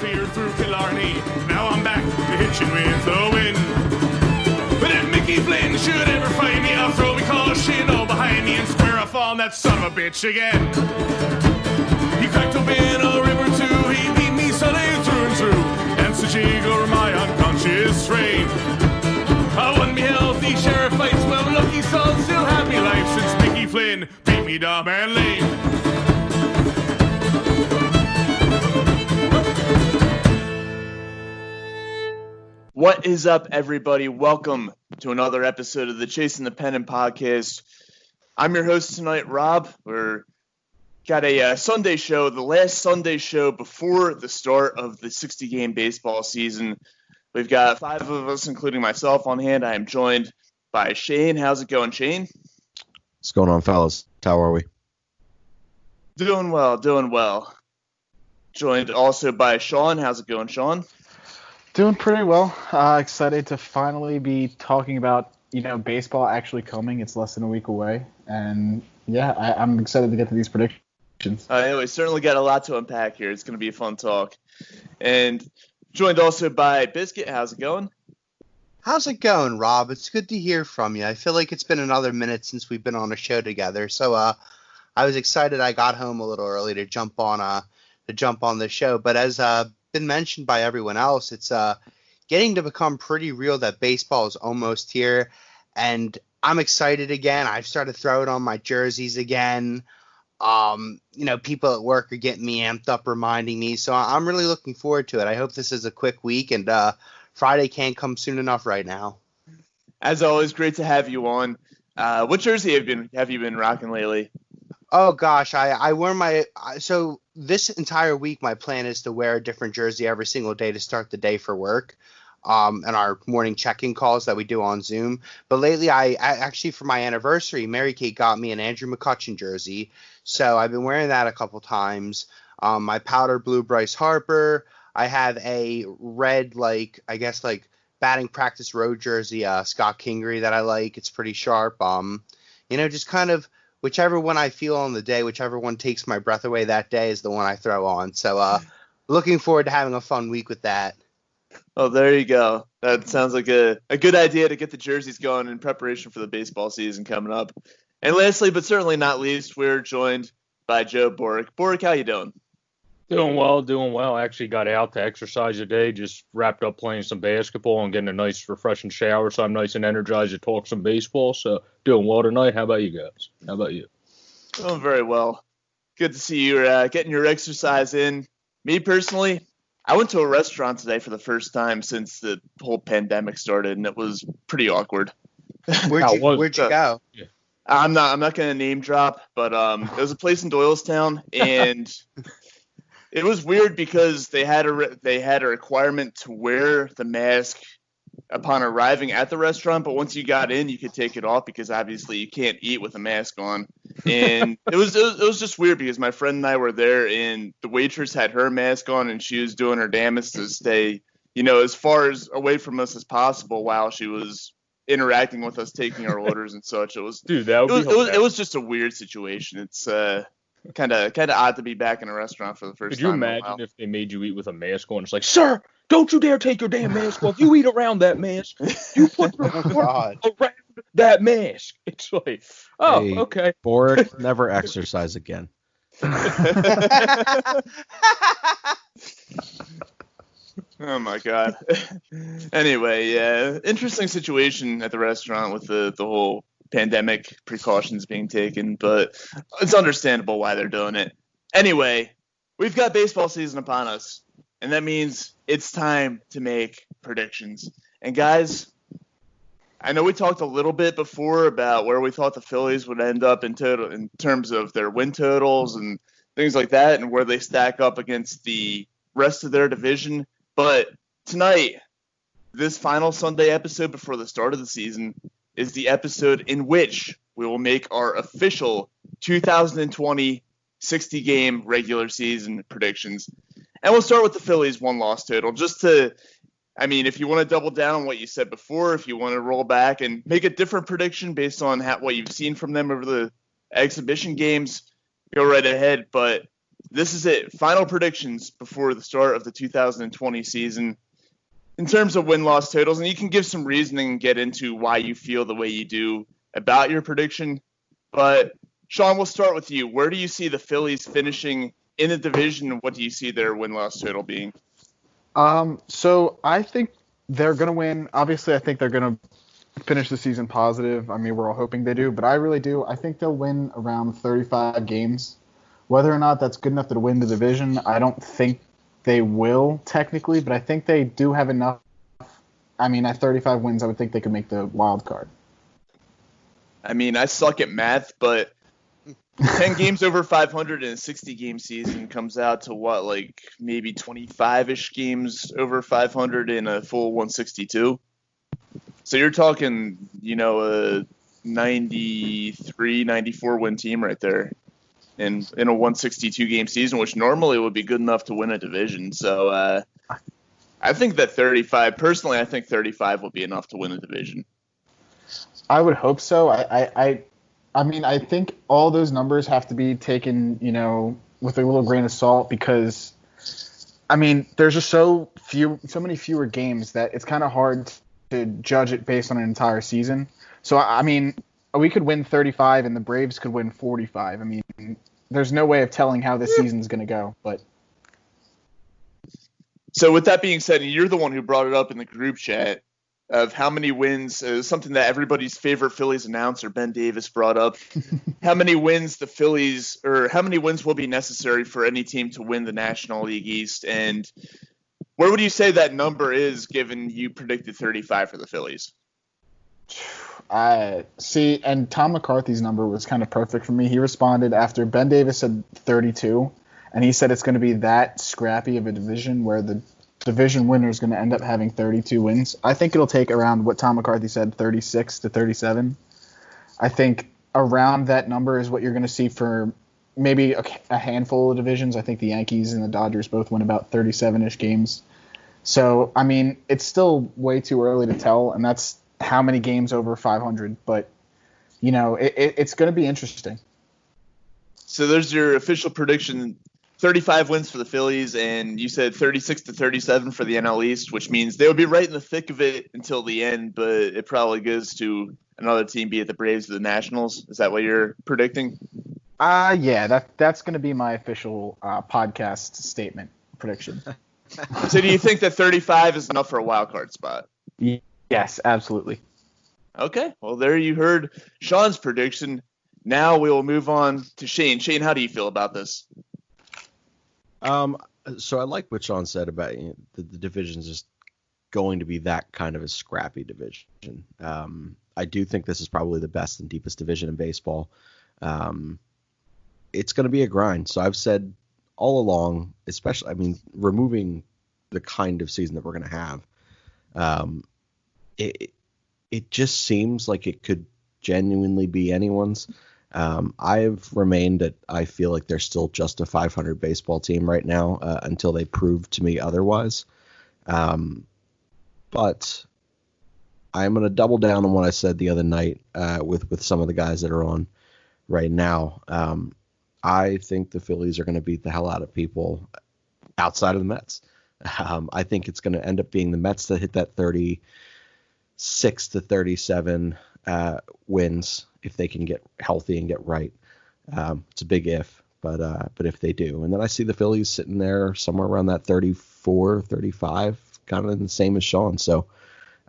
fear through Killarney. Now I'm back to hitching with the wind. But if Mickey Flynn should ever find me, I'll throw me caution all behind me and square off on that son of a bitch again. He cracked open a river too, he beat me Sunday through and through, and so jiggle my unconscious frame. I won me healthy sheriff fights, well lucky son still had me life since Mickey Flynn beat me dumb and lame. What is up, everybody? Welcome to another episode of the Chasing the Pennant podcast. I'm your host tonight, Rob. We're got a Sunday show, the last Sunday show before the start of the 60-game baseball season. We've got 5 of us, including myself, on hand. I am joined by Shane. How's it going, Shane? What's going on, fellas? How are we? Doing well. Joined also by Sean. How's it going, Sean? Doing pretty well. Excited to finally be talking about, baseball actually coming. It's less than a week away. And, I'm excited to get to these predictions. We certainly got a lot to unpack here. It's going to be a fun talk. And joined also by Biscuit. How's it going? How's it going, Rob? It's good to hear from you. I feel like it's been another minute since we've been on a show together. So I was excited I got home a little early to jump on the show. But as been mentioned by everyone else, it's getting to become pretty real that baseball is almost here, and I'm excited again. I've started throwing on my jerseys again. People at work are getting me amped up, reminding me, so I'm really looking forward to it. I hope this is a quick week, and Friday can't come soon enough right now. As always, great to have you on. What jersey have you been rocking lately? Oh gosh, I wear so this entire week my plan is to wear a different jersey every single day to start the day for work, and our morning check-in calls that we do on Zoom. But lately, I actually, for my anniversary, Mary Kate got me an Andrew McCutchen jersey, so I've been wearing that a couple times. My powder blue Bryce Harper. I have a red, batting practice road jersey, Scott Kingery that I like. It's pretty sharp. Just kind of whichever one I feel on the day, whichever one takes my breath away that day is the one I throw on. So looking forward to having a fun week with that. Oh, there you go. That sounds like a good idea to get the jerseys going in preparation for the baseball season coming up. And lastly, but certainly not least, we're joined by Joe Borek. Borek, how you doing? Doing well. I actually got out to exercise today, just wrapped up playing some basketball and getting a nice refreshing shower, so I'm nice and energized to talk some baseball. So doing well tonight. How about you guys? How about you? Doing very well. Good to see you getting your exercise in. Me personally, I went to a restaurant today for the first time since the whole pandemic started, and it was pretty awkward. Where'd you go? Yeah. I'm not going to name drop, but it was a place in Doylestown, and it was weird because they had a requirement to wear the mask upon arriving at the restaurant, but once you got in, you could take it off because obviously you can't eat with a mask on. And it was just weird because my friend and I were there, and the waitress had her mask on, and she was doing her damnedest to stay, as far as away from us as possible while she was interacting with us, taking our orders and such. It was just a weird situation. It's kind of odd to be back in a restaurant for the first time. Could you imagine if they made you eat with a mask on? It's like, sir, don't you dare take your damn mask off. You eat around that mask. You put your fork around that mask. It's like, okay. Borek, never exercise again. Oh my God. Anyway, yeah, interesting situation at the restaurant with the whole pandemic precautions being taken, but it's understandable why they're doing it. Anyway, we've got baseball season upon us, and that means it's time to make predictions. And guys, I know we talked a little bit before about where we thought the Phillies would end up in terms of their win totals and things like that, and where they stack up against the rest of their division. But tonight, this final Sunday episode before the start of the season, is the episode in which we will make our official 2020 60-game regular season predictions. And we'll start with the Phillies one-loss total. If you want to double down on what you said before, if you want to roll back and make a different prediction based on what you've seen from them over the exhibition games, go right ahead. But This is it. Final predictions before the start of the 2020 season. In terms of win-loss totals, and you can give some reasoning and get into why you feel the way you do about your prediction. But, Sean, we'll start with you. Where do you see the Phillies finishing in the division, and what do you see their win-loss total being? So I think they're going to win. Obviously, I think they're going to finish the season positive. I mean, we're all hoping they do, but I really do. I think they'll win around 35 games. Whether or not that's good enough to win the division, I don't think they will technically, but I think they do have enough. I mean, at 35 wins, I would think they could make the wild card. I mean, I suck at math, but 10 games over 500 in a 60-game season comes out to what, like maybe 25-ish games over 500 in a full 162? So you're talking, a 93, 94 win team right there. In a 162-game season, which normally would be good enough to win a division. So I think that 35, personally, I think 35 will be enough to win a division. I would hope so. I mean, I think all those numbers have to be taken, with a little grain of salt because, I mean, there's just so many fewer games that it's kind of hard to judge it based on an entire season. So, I mean, we could win 35 and the Braves could win 45. I mean, there's no way of telling how this season's going to go. But so with that being said, you're the one who brought it up in the group chat of how many wins, something that everybody's favorite Phillies announcer, Ben Davis, brought up. How many wins how many wins will be necessary for any team to win the National League East? And where would you say that number is given you predicted 35 for the Phillies? See, and Tom McCarthy's number was kind of perfect for me. He responded after Ben Davis said 32, and he said it's going to be that scrappy of a division where the division winner is going to end up having 32 wins. I think it'll take around what Tom McCarthy said, 36 to 37. I think around that number is what you're going to see for maybe a handful of divisions. I think the Yankees and the Dodgers both win about 37-ish games. So, I mean, it's still way too early to tell, and that's how many games over 500, but it's going to be interesting. So there's your official prediction, 35 wins for the Phillies, and you said 36 to 37 for the NL East, which means they'll be right in the thick of it until the end, but it probably goes to another team, be it the Braves or the Nationals. Is that what you're predicting? Yeah, that's going to be my official podcast statement prediction. So do you think that 35 is enough for a wild card spot? Yes, absolutely. Okay, well, there you heard Sean's prediction. Now we will move on to Shane. Shane, how do you feel about this? So I like what Sean said about the division's just going to be that kind of a scrappy division. I do think this is probably the best and deepest division in baseball. It's going to be a grind. So I've said all along, especially, removing the kind of season that we're going to have, it just seems like it could genuinely be anyone's. I've remained that I feel like they're still just a 500 baseball team right now until they prove to me otherwise. But I'm going to double down on what I said the other night with some of the guys that are on right now. I think the Phillies are going to beat the hell out of people outside of the Mets. I think it's going to end up being the Mets that hit that 36 to 37 wins if they can get healthy and get right. It's a big if, but if they do. And then I see the Phillies sitting there somewhere around that 34, 35, kind of the same as Sean. So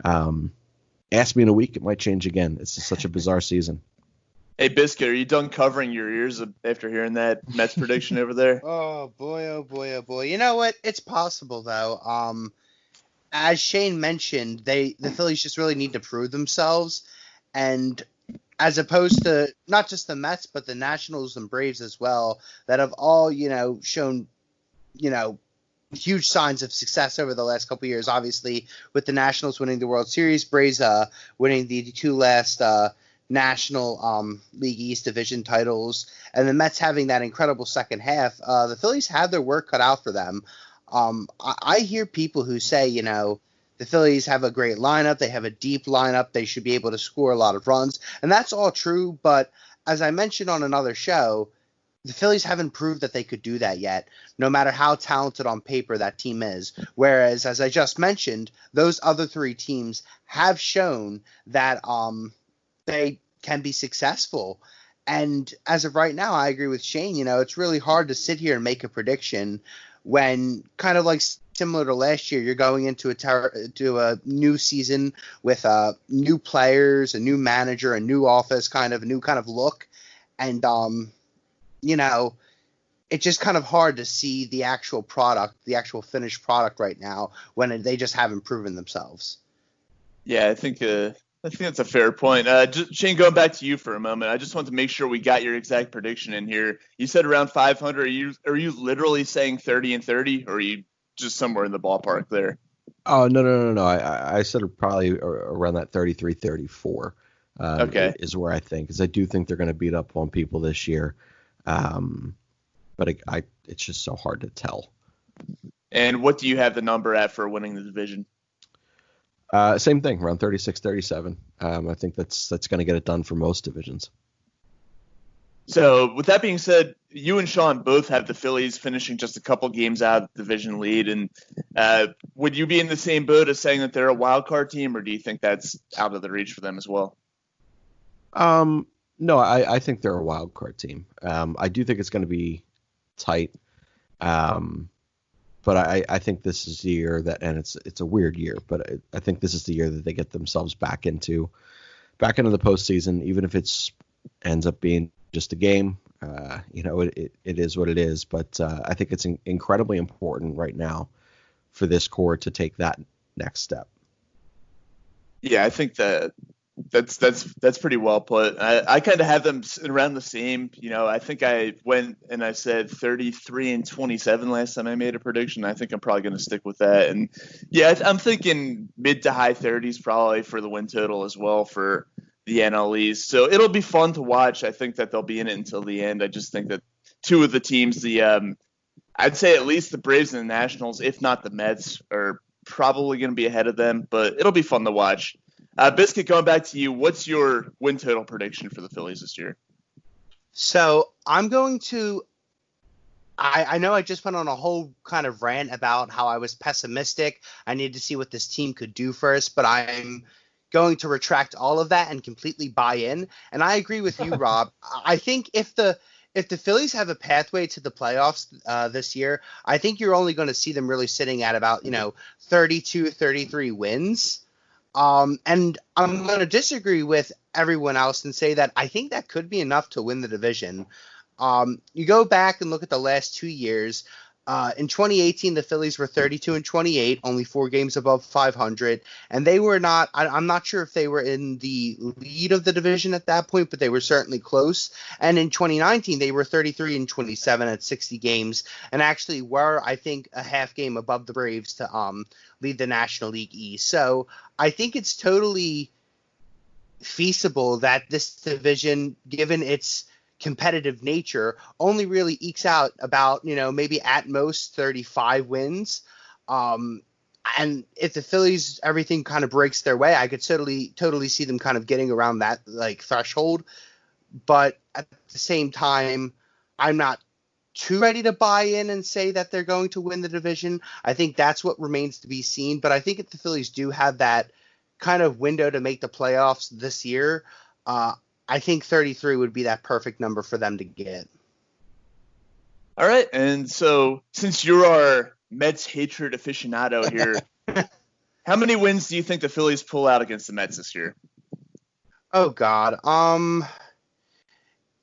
ask me in a week, it might change again. It's just such a bizarre season. Hey, Biscuit, are you done covering your ears after hearing that Mets prediction over there? Oh, boy, oh, boy, oh, boy. You know what? It's possible, though. As Shane mentioned, the Phillies just really need to prove themselves. And as opposed to not just the Mets, but the Nationals and Braves as well, that have all, shown, huge signs of success over the last couple of years. Obviously, with the Nationals winning the World Series, Braves winning the two last National League East division titles, and the Mets having that incredible second half. The Phillies have their work cut out for them. I hear people who say, the Phillies have a great lineup. They have a deep lineup. They should be able to score a lot of runs. And that's all true. But as I mentioned on another show, the Phillies haven't proved that they could do that yet, no matter how talented on paper that team is. Whereas, as I just mentioned, those other three teams have shown that they can be successful. And as of right now, I agree with Shane. It's really hard to sit here and make a prediction when, kind of like similar to last year, you're going into a new season with new players, a new manager, a new office, a new kind of look. And, it's just kind of hard to see the actual product, the actual finished product right now when they just haven't proven themselves. Yeah, I think that's a fair point. Shane, going back to you for a moment, I just want to make sure we got your exact prediction in here. You said around 500. Are you literally saying 30-30, or are you just somewhere in the ballpark there? Oh, no. I said probably around that 33-34. Okay. Is where I think, because I do think they're going to beat up on people this year. But it's just so hard to tell. And what do you have the number at for winning the division? Same thing, around 36-37. I think that's going to get it done for most divisions. So with that being said, you and Sean both have the Phillies finishing just a couple games out of the division lead. And would you be in the same boat as saying that they're a wild card team, or do you think that's out of the reach for them as well? No, I think they're a wild card team. I do think it's going to be tight. But I think this is the year that, and it's a weird year, but I think this is the year that they get themselves back into the postseason, even if it's ends up being just a game. It is what it is. But I think it's incredibly important right now for this core to take that next step. Yeah, I think that's pretty well put. I kind of have them around the same. I think I went and I said 33-27 last time I made a prediction. I think I'm probably going to stick with that. And yeah, I'm thinking mid to high 30s probably for the win total as well for the NL East. So it'll be fun to watch. I think that they'll be in it until the end. I just think that two of the teams, I'd say at least the Braves and the Nationals, if not the Mets, are probably going to be ahead of them. But it'll be fun to watch. Biscuit, going back to you, what's your win total prediction for the Phillies this year? So I'm going to – I know I just went on a whole kind of rant about how I was pessimistic. I needed to see what this team could do first, but I'm going to retract all of that and completely buy in. And I agree with you, Rob. I think if the Phillies have a pathway to the playoffs this year, I think you're only going to see them really sitting at about 32, 33 wins. And I'm going to disagree with everyone else and say that I think that could be enough to win the division. You go back and look at the last 2 years. In 2018, the Phillies were 32-28, only 4 games above 500, and they were not. I'm not sure if they were in the lead of the division at that point, but they were certainly close. And in 2019, they were 33-27 at 60 games, and actually were, I think, a half game above the Braves to lead the National League East. So I think it's totally feasible that this division, given its competitive nature, only really ekes out about, maybe at most 35 wins. And if the Phillies, everything kind of breaks their way, I could totally see them kind of getting around that threshold. But at the same time, I'm not too ready to buy in and say that they're going to win the division. I think that's what remains to be seen. But I think if the Phillies do have that kind of window to make the playoffs this year, I think 33 would be that perfect number for them to get. All right. And so since you're our Mets hatred aficionado here, how many wins do you think the Phillies pull out against the Mets this year? Oh, God.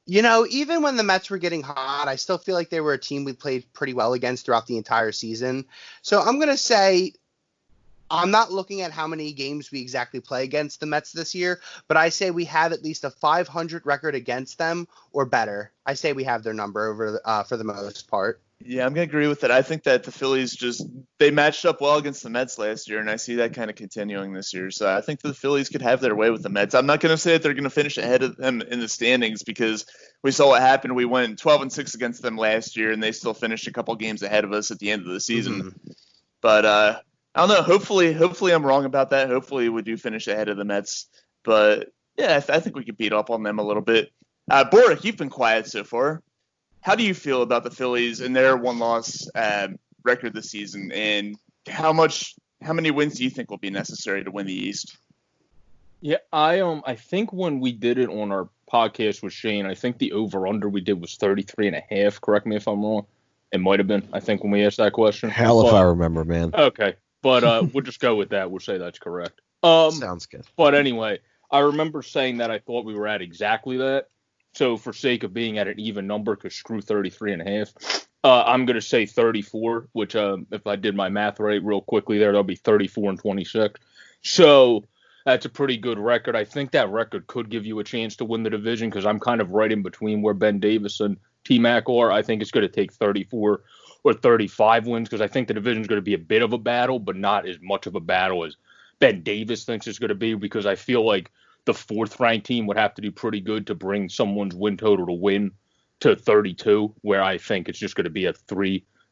Even when the Mets were getting hot, I still feel like they were a team we played pretty well against throughout the entire season. So I'm going to say, I'm not looking at how many games we exactly play against the Mets this year, but I say we have at least a 500 record against them or better. I say we have their number over for the most part. Yeah, I'm going to agree with that. I think that the Phillies they matched up well against the Mets last year, and I see that kind of continuing this year. So I think the Phillies could have their way with the Mets. I'm not going to say that they're going to finish ahead of them in the standings because we saw what happened. We went 12-6 against them last year, and they still finished a couple games ahead of us at the end of the season. Mm-hmm. But I don't know. Hopefully I'm wrong about that. Hopefully we do finish ahead of the Mets. But, yeah, I think we could beat up on them a little bit. Borek, you've been quiet so far. how do you feel about the Phillies and their one-loss record this season, and how many wins do you think will be necessary to win the East? Yeah, I think when we did it on our podcast with Shane, I think the over/under we did was 33.5. Correct me if I'm wrong. It might have been, I think, when we asked that question. Hell if I remember, man. Okay, but we'll just go with that. We'll say that's correct. Sounds good. But anyway, I remember saying that I thought we were at exactly that. So for sake of being at an even number, because screw 33.5, I'm going to say 34, which if I did my math right real quickly there, that'll be 34-26. So that's a pretty good record. I think that record could give you a chance to win the division because I'm kind of right in between where Ben Davis and T-Mac are. I think it's going to take 34 or 35 wins because I think the division is going to be a bit of a battle, but not as much of a battle as Ben Davis thinks it's going to be, because I feel like the fourth-ranked team would have to do pretty good to bring someone's win total to win to 32, where I think it's just going to be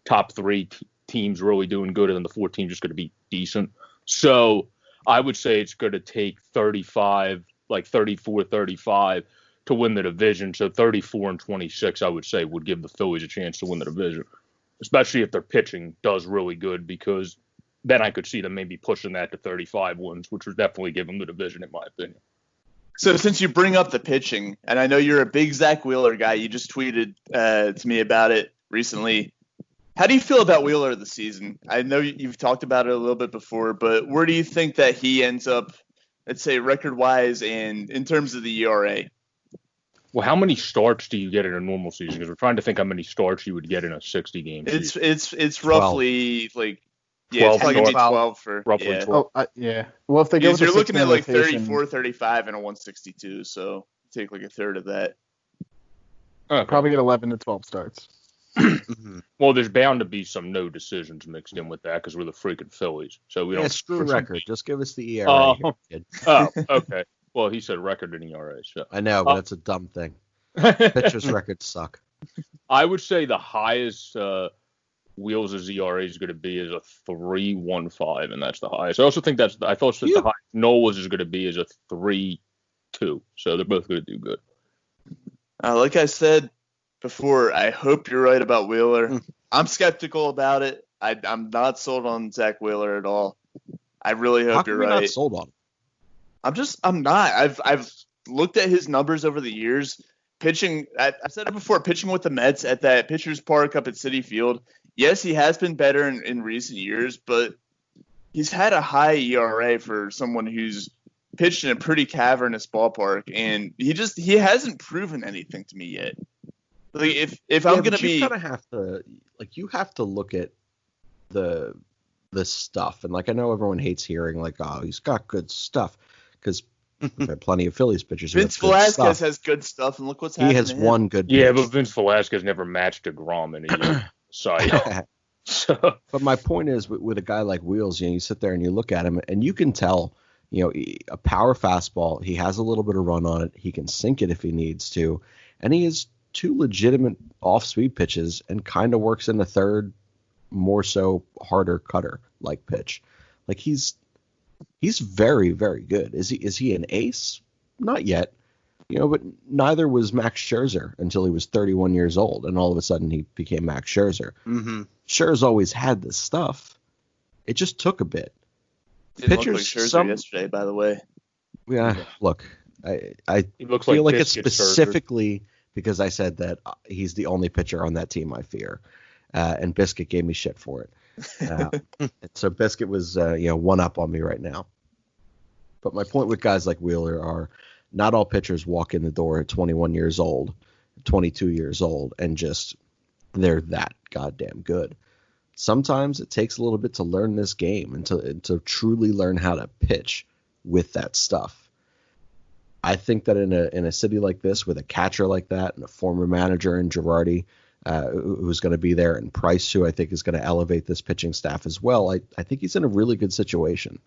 top three teams really doing good, and then the fourth team just going to be decent. So I would say it's going to take 35, like 34, 35 to win the division. So 34-26, I would say, would give the Phillies a chance to win the division, especially if their pitching does really good, because then I could see them maybe pushing that to 35 wins, which would definitely give them the division, in my opinion. So since you bring up the pitching, and I know you're a big Zach Wheeler guy, you just tweeted to me about it recently. How do you feel about Wheeler this season? I know you've talked about it a little bit before, but where do you think that he ends up, let's say, record-wise and in terms of the ERA? Well, how many starts do you get in a normal season? Because we're trying to think how many starts you would get in a 60-game season. It's roughly 12 it's probably gonna be 12. 12 for Roughly yeah. 12. Yeah. Well, if they go with You're the looking at like 6-man 34, 35, and a 162, so take like a third of that. Okay. probably get 11 to 12 starts. Well, there's bound to be some no decisions mixed in with that because we're the freaking Phillies. So we don't Screw record. Just give us the ERA. Oh. here, kid. Oh, okay. Well, he said record in ERA. So I know, but that's a dumb thing. Pitchers' records suck. I would say the highest Wheels' ERA is going to be is a 3.15, and that's the highest. I also think the highest Nola's is going to be is a 3.2. So they're both going to do good. Like I said before, I hope you're right about Wheeler. I'm skeptical about it. I'm not sold on Zach Wheeler at all. I really hope How come you're you're right. not sold on him? I'm not. I've looked at his numbers over the years. Pitching, I've said it before, pitching with the Mets at that pitcher's park up at Citi Field. Yes, he has been better in recent years, but he's had a high ERA for someone who's pitched in a pretty cavernous ballpark, and he hasn't proven anything to me yet. Like if I'm gonna be, you kind of have to you have to look at the stuff, and like I know everyone hates hearing like, oh, he's got good stuff, because there are plenty of Phillies pitchers. Vince Velasquez has good stuff, and look what's happening. He has one good. Yeah, pitch. but Vince Velasquez never matched DeGrom in a year. So, but my point is, with a guy like Wheels, you sit there and you look at him, and you can tell, a power fastball. He has a little bit of run on it. He can sink it if he needs to, and he has two legitimate off-speed pitches, and kind of works in the third, more so harder cutter like pitch. Like he's very, very good. Is he an ace? Not yet. But neither was Max Scherzer until he was 31 years old, and all of a sudden he became Max Scherzer. Mm-hmm. Scherzer's always had this stuff. It just took a bit. Didn't look like Scherzer yesterday, by the way. Yeah, look, I he looks feel like it's Biscuit specifically because I said that he's the only pitcher on that team I fear, and Biscuit gave me shit for it. So Biscuit was one up on me right now. But my point with guys like Wheeler are, not all pitchers walk in the door at 21 years old, 22 years old, and just they're that goddamn good. Sometimes it takes a little bit to learn this game and to truly learn how to pitch with that stuff. I think that in a city like this, with a catcher like that and a former manager in Girardi, who's going to be there, and Price, who I think is going to elevate this pitching staff as well, I think he's in a really good situation.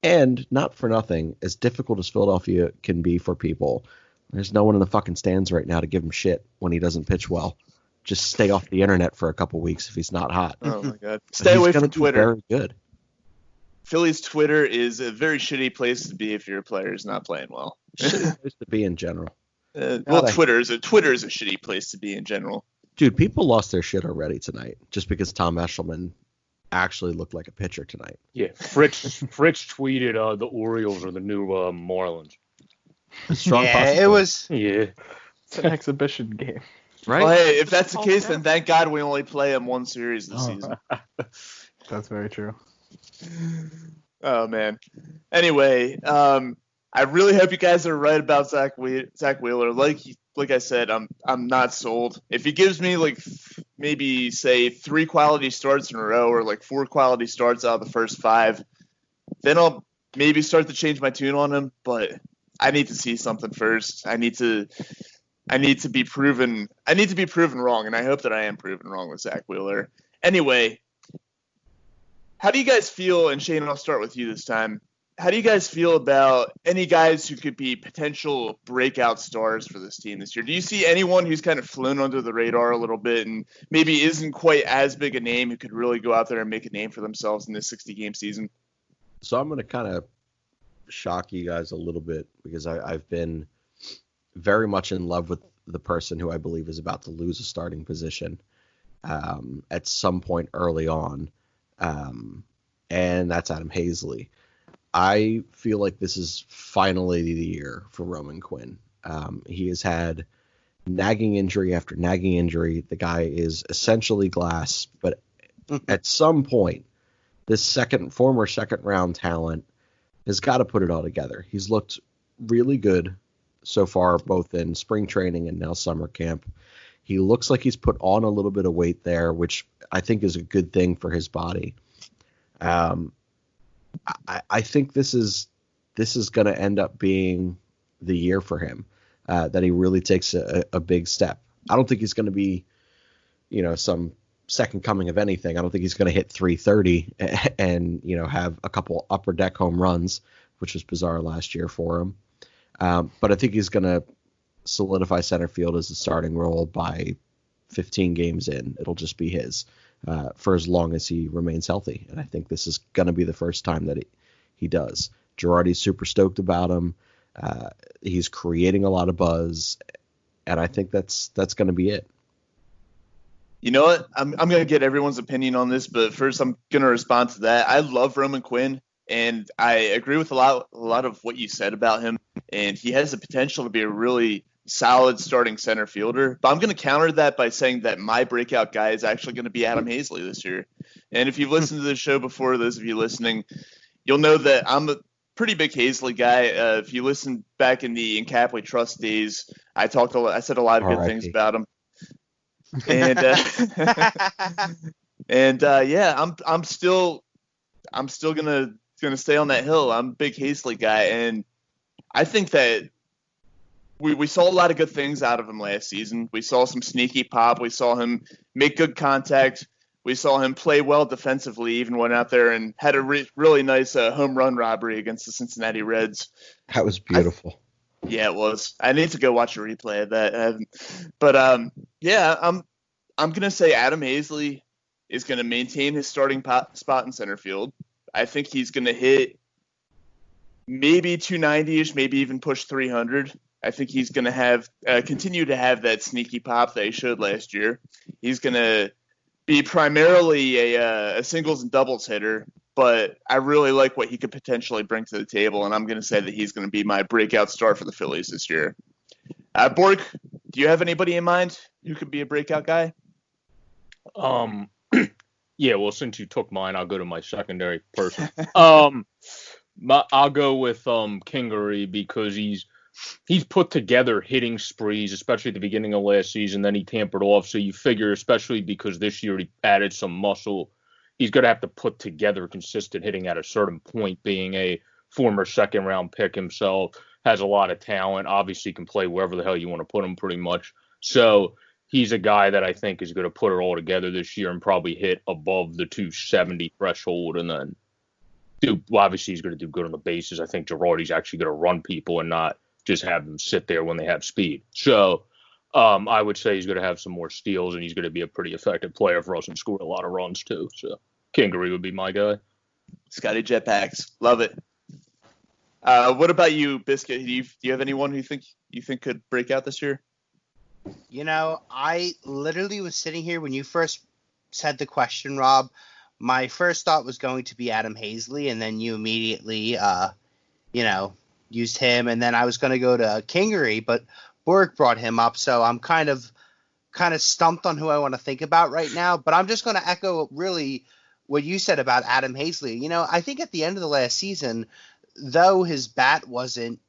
And not for nothing, as difficult as Philadelphia can be for people, there's no one in the fucking stands right now to give him shit when he doesn't pitch well. Just stay off the internet for a couple weeks if he's not hot. Oh my God! Stay away from Twitter. Very good. Philly's Twitter is a very shitty place to be if your player is not playing well. Shitty place to be in general. Well, Twitter is a shitty place to be in general. Dude, people lost their shit already tonight just because Tom Eshelman actually looked like a pitcher tonight. Yeah, Fritz tweeted the Orioles are the new Marlins. Strong Yeah, possibility. it was. Yeah. It's an exhibition game. Right? Well, hey, if that's the case, then thank God we only play him one series this season. That's very true. Oh man. Anyway, I really hope you guys are right about Zach Wheeler. Like I said, I'm not sold. If he gives me like maybe say 3 quality starts in a row or like 4 quality starts out of the first 5, then I'll maybe start to change my tune on him. But I need to see something first. I need to be proven wrong, and I hope that I am proven wrong with Zach Wheeler. Anyway, how do you guys feel? And Shane, I'll start with you this time. How do you guys feel about any guys who could be potential breakout stars for this team this year? Do you see anyone who's kind of flown under the radar a little bit and maybe isn't quite as big a name who could really go out there and make a name for themselves in this 60-game season? So I'm going to kind of shock you guys a little bit because I've been very much in love with the person who I believe is about to lose a starting position at some point early on, and that's Adam Hazley. I feel like this is finally the year for Roman Quinn. He has had nagging injury after nagging injury. The guy is essentially glass, but at some point, this former second round talent has got to put it all together. He's looked really good so far, both in spring training and now summer camp. He looks like he's put on a little bit of weight there, which I think is a good thing for his body. I think this is going to end up being the year for him, that he really takes a big step. I don't think he's going to be, some second coming of anything. I don't think he's going to hit 330 and, have a couple upper deck home runs, which was bizarre last year for him. But I think he's going to solidify center field as a starting role by 15 games in. It'll just be his for as long as he remains healthy. And I think this is going to be the first time that he does. Girardi's super stoked about him. He's creating a lot of buzz. And I think that's going to be it. You know what? I'm going to get everyone's opinion on this, but first I'm going to respond to that. I love Roman Quinn, and I agree with a lot of what you said about him, and he has the potential to be a really solid starting center fielder. But I'm going to counter that by saying that my breakout guy is actually going to be Adam Hazley this year. And if you've listened to the show before, those of you listening, you'll know that I'm a pretty big Hazley guy. If you listen back in the Incaply Trust days, I said a lot of good things about him. And yeah, I'm still gonna stay on that hill. I'm a big Hazley guy, and I think that we saw a lot of good things out of him last season. We saw some sneaky pop. We saw him make good contact. We saw him play well defensively, even went out there and had a really nice home run robbery against the Cincinnati Reds. That was beautiful. Yeah, it was. I need to go watch a replay of that. But yeah, I'm gonna say Adam Hazley is gonna maintain his starting spot in center field. I think he's gonna hit maybe 290ish, maybe even push 300. I think he's gonna have continue to have that sneaky pop that he showed last year. He's gonna be primarily a singles and doubles hitter, but I really like what he could potentially bring to the table, and I'm going to say that he's going to be my breakout star for the Phillies this year. Bork, do you have anybody in mind who could be a breakout guy? Yeah, well, since you took mine, I'll go to my secondary person. I'll go with Kingery because he's put together hitting sprees, especially at the beginning of last season. Then he tampered off, so you figure, especially because this year he added some muscle, he's going to have to put together consistent hitting at a certain point, being a former second-round pick himself, has a lot of talent, obviously can play wherever the hell you want to put him pretty much. So he's a guy that I think is going to put it all together this year and probably hit above the 270 threshold. And then, obviously he's going to do good on the bases. I think Girardi's actually going to run people and not just have them sit there when they have speed. So I would say he's going to have some more steals, and he's going to be a pretty effective player for us and score a lot of runs too. So Kingery would be my guy. Scotty Jetpacks. Love it. What about you, Biscuit? Do you have anyone who you think could break out this year? I literally was sitting here when you first said the question, Rob. My first thought was going to be Adam Hazley, and then you immediately, used him, and then I was going to go to Kingery, but Borek brought him up, so I'm kind of stumped on who I want to think about right now. But I'm just going to echo really what you said about Adam Hazley. I think at the end of the last season, though his bat wasn't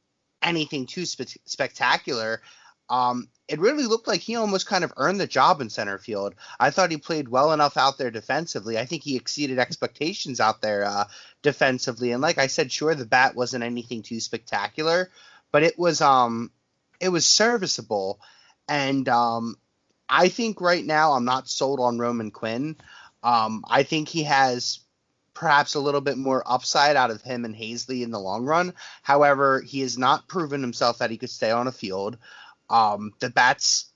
anything too spectacular, it really looked like he almost kind of earned the job in center field. I thought he played well enough out there defensively. I think he exceeded expectations out there defensively. And like I said, sure, the bat wasn't anything too spectacular, but it was serviceable. And I think right now I'm not sold on Roman Quinn. I think he has perhaps a little bit more upside out of him and Hazley in the long run. However, he has not proven himself that he could stay on a field. The bat's,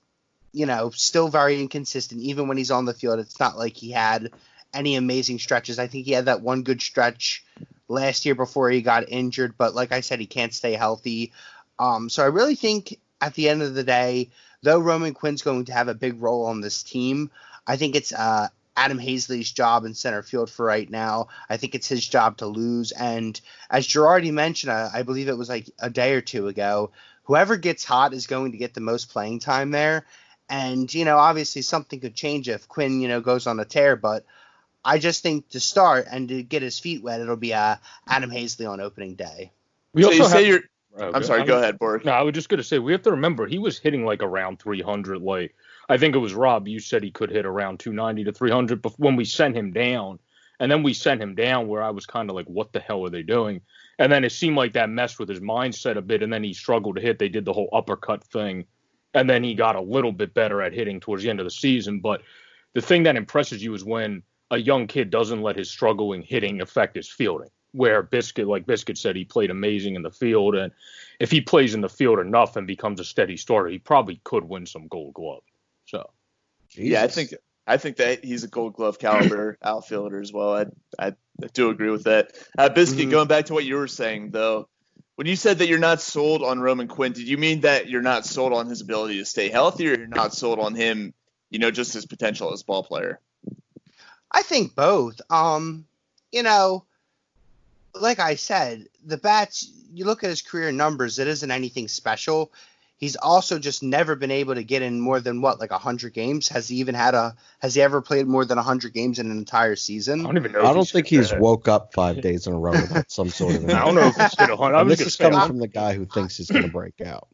still very inconsistent. Even when he's on the field, it's not like he had any amazing stretches. I think he had that one good stretch last year before he got injured. But like I said, he can't stay healthy. So I really think at the end of the day, though Roman Quinn's going to have a big role on this team, I think it's Adam Hazley's job in center field for right now. I think it's his job to lose. And as Girardi mentioned, I believe it was like a day or two ago, whoever gets hot is going to get the most playing time there. And, obviously something could change if Quinn, goes on a tear. But I just think to start and to get his feet wet, it'll be Adam Hazley on opening day. I'm sorry, go ahead, Borek. No, I was just going to say, we have to remember, he was hitting like around 300. Like, I think it was Rob, you said he could hit around 290 to 300 when we sent him down. And then we sent him down where I was kind of like, what the hell are they doing? And then it seemed like that messed with his mindset a bit, and then he struggled to hit. They did the whole uppercut thing, and then he got a little bit better at hitting towards the end of the season. But the thing that impresses you is when a young kid doesn't let his struggling hitting affect his fielding, where Biscuit said, he played amazing in the field, and if he plays in the field enough and becomes a steady starter, he probably could win some Gold Glove. So, Jesus. Yeah, I think that he's a Gold Glove caliber outfielder as well. I do agree with that. Biscuit, going back to what you were saying, though, when you said that you're not sold on Roman Quinn, did you mean that you're not sold on his ability to stay healthy, or you're not sold on him, just his potential as a ball player? I think both. Like I said, the bats, you look at his career numbers, it isn't anything special. He's also just never been able to get in more than 100 games. Has he ever played more than 100 games in an entire season? I don't even know. I don't think he's woke up 5 days in a row with some sort of. I don't know if he's hit 100. This is coming from the guy who thinks he's going to break out.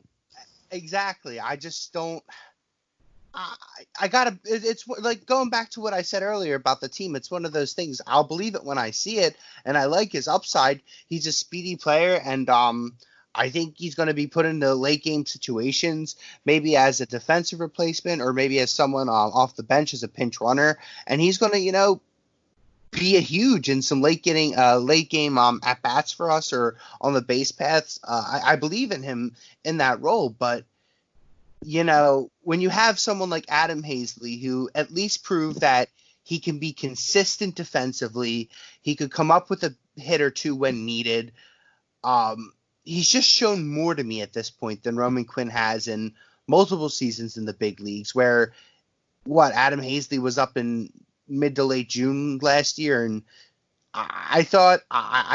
Exactly. I just don't. I gotta. It's like going back to what I said earlier about the team. It's one of those things. I'll believe it when I see it, and I like his upside. He's a speedy player, and I think he's going to be put into late game situations, maybe as a defensive replacement, or maybe as someone off the bench as a pinch runner, and he's going to be a huge in some late game at bats for us or on the base paths. I believe in him in that role, but. When you have someone like Adam Hazley, who at least proved that he can be consistent defensively, he could come up with a hit or two when needed. He's just shown more to me at this point than Roman Quinn has in multiple seasons in the big leagues, where Adam Hazley was up in mid to late June last year. And I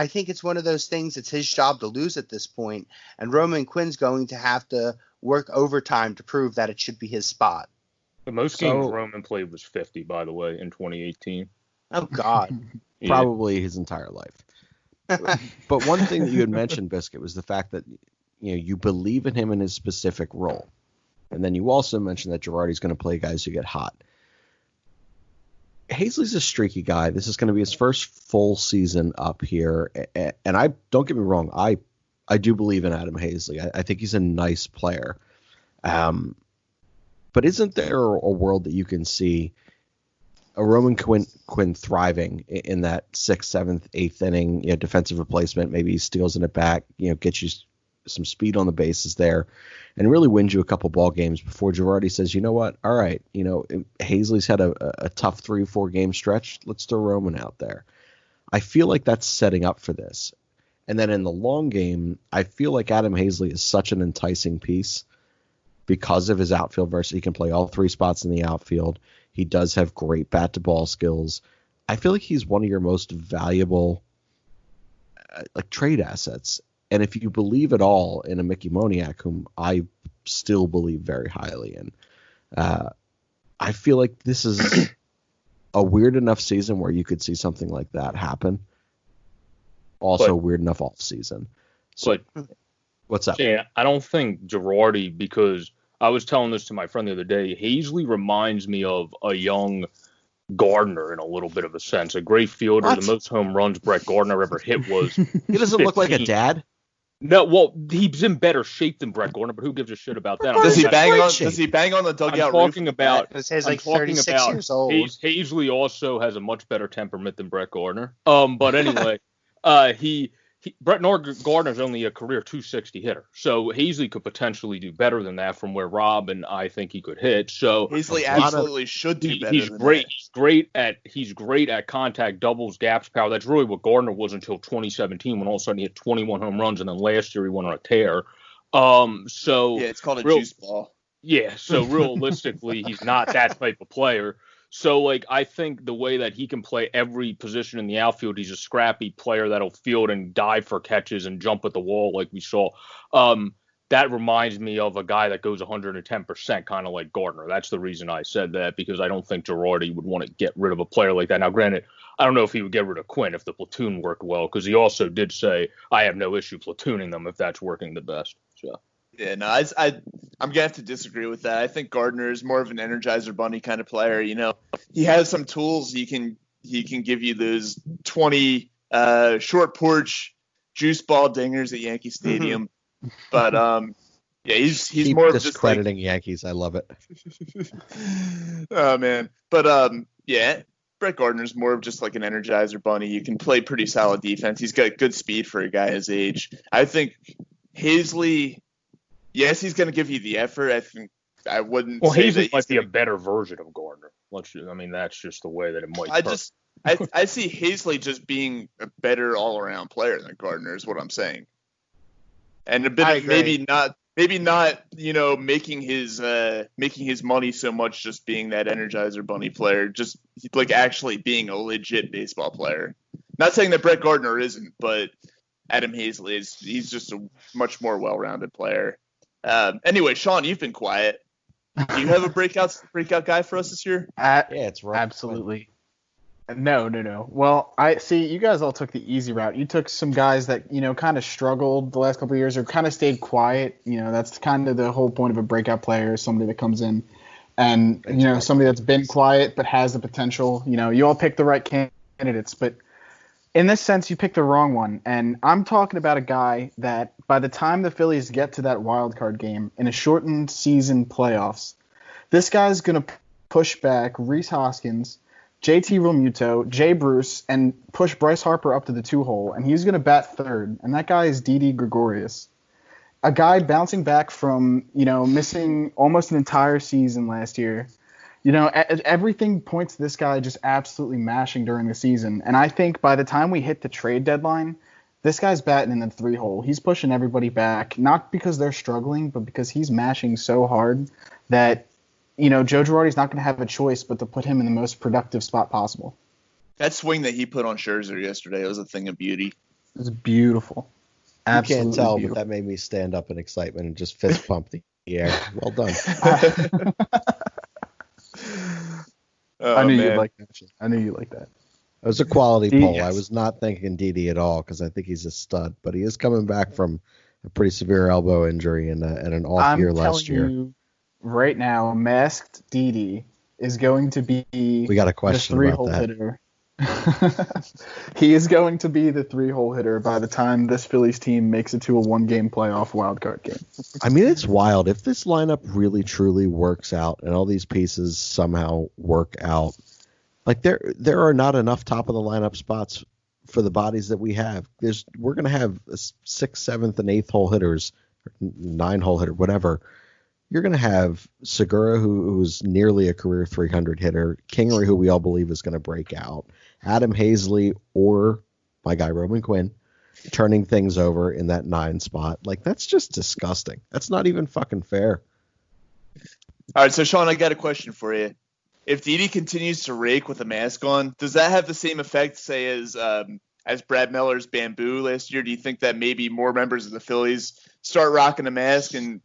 think it's one of those things. It's his job to lose at this point, and Roman Quinn's going to have to work overtime to prove that it should be his spot. The most games Roman played was 50, by the way, in 2018. Oh, God. Probably his entire life. But one thing that you had mentioned, Biscuit, was the fact that you believe in him in his specific role. And then you also mentioned that Girardi's going to play guys who get hot. Hazley's a streaky guy. This is going to be his first full season up here. And I don't get me wrong, I do believe in Adam Hazley. I think he's a nice player. But isn't there a world that you can see a Roman Quinn thriving in that 6th, 7th, 8th inning, defensive replacement? Maybe he steals in it back, gets you some speed on the bases there, and really wins you a couple ball games before Girardi says, you know what? All right, Hazley's had a tough 3 or 4 game stretch. Let's throw Roman out there. I feel like that's setting up for this. And then in the long game, I feel like Adam Hazley is such an enticing piece because of his outfield versus he can play all three spots in the outfield. He does have great bat to ball skills. I feel like he's one of your most valuable trade assets. And if you believe at all in a Mickey Moniak, whom I still believe very highly in, I feel like this is a weird enough season where you could see something like that happen. Also weird enough off season. So, what's up? Yeah, I don't think Girardi, because I was telling this to my friend the other day, Hazley reminds me of a young Gardner in a little bit of a sense. A great fielder. What? The most home runs Brett Gardner ever hit was He doesn't look like a 15. dad. No, well, he's in better shape than Brett Gardner, but who gives a shit about that? Does he bang great on? shape. Does he bang on the dugout I'm talking roof? about. It says I'm like talking 36 about years old. Hazley also has a much better temperament than Brett Gardner. But anyway, Brett Gardner's only a career 260 hitter, so Hazley could potentially do better than that from where Rob and I think he could hit. So Hazley absolutely should do better. he's than great. That. He's great at contact, doubles, gaps, power. That's really what Gardner was until 2017, when all of a sudden he hit 21 home runs, and then last year he went on a tear. So Yeah, it's called a juice ball. yeah, so realistically, he's not that type of player. So, I think the way that he can play every position in the outfield, he's a scrappy player that'll field and dive for catches and jump at the wall like we saw. That reminds me of a guy that goes 110%, kind of like Gardner. That's the reason I said that, because I don't think Girardi would want to get rid of a player like that. Now, granted, I don't know if he would get rid of Quinn if the platoon worked well, because he also did say, I have no issue platooning them if that's working the best. So. Yeah, no, I'm gonna have to disagree with that. I think Gardner is more of an Energizer Bunny kind of player. He has some tools. He can give you those 20 short porch juice ball dingers at Yankee Stadium. But yeah, he's Keep more of just discrediting Yankees. I love it. Oh man, but yeah, Brett Gardner's more of just like an Energizer Bunny. You can play pretty solid defense. He's got good speed for a guy his age. I think Hazley. Yes, he's going to give you the effort. I wouldn't. Well, say Hazley might be a better version of Gardner. That's just the way that it might. I see Hazley just being a better all-around player than Gardner is what I'm saying, and a bit of maybe not making his money so much just being that Energizer Bunny player, just like actually being a legit baseball player. Not saying that Brett Gardner isn't, but Adam Hazley he's just a much more well-rounded player. Anyway, Sean, you've been quiet. Do you have a breakout guy for us this year? Yeah, it's right. Absolutely. No. Well, I see you guys all took the easy route. You took some guys that, kind of struggled the last couple of years or kind of stayed quiet. That's kind of the whole point of a breakout player, somebody that comes in and, somebody that's been quiet but has the potential. You all picked the right candidates, but in this sense, you picked the wrong one. And I'm talking about a guy that by the time the Phillies get to that wild card game in a shortened season playoffs, this guy's going to push back Rhys Hoskins, JT Realmuto, Jay Bruce, and push Bryce Harper up to the 2-hole. And he's going to bat third. And that guy is Didi Gregorius. A guy bouncing back from, missing almost an entire season last year. Everything points to this guy just absolutely mashing during the season. And I think by the time we hit the trade deadline, this guy's batting in the 3-hole. He's pushing everybody back, not because they're struggling, but because he's mashing so hard that, Joe Girardi's not going to have a choice but to put him in the most productive spot possible. That swing that he put on Scherzer yesterday was a thing of beauty. It was beautiful. Absolutely you can't tell, beautiful. but that made me stand up in excitement and just fist pump the air. Well done. Oh, I knew man. you'd like that. I knew you like that. It was a quality Didi, poll. yes. I was not thinking Didi at all because I think he's a stud, but he is coming back from a pretty severe elbow injury and an off year last year. You right now, masked Didi is going to be We got a question the about 3-hole that. hitter. He is going to be the 3-hole hitter by the time this Phillies team makes it to a 1-game playoff wildcard game. I mean, it's wild. If this lineup really truly works out and all these pieces somehow work out, like there are not enough top of the lineup spots for the bodies that we have. We're going to have 6th, 7th, and 8th hole hitters, 9-hole hitter, whatever. You're going to have Segura, who's nearly a career 300 hitter, Kingery, who we all believe is going to break out, Adam Hazley, or my guy Roman Quinn, turning things over in that 9 spot. Like, that's just disgusting. That's not even fucking fair. All right, so Sean, I got a question for you. If Didi continues to rake with a mask on, does that have the same effect, say, as Brad Miller's bamboo last year? Do you think that maybe more members of the Phillies start rocking a mask in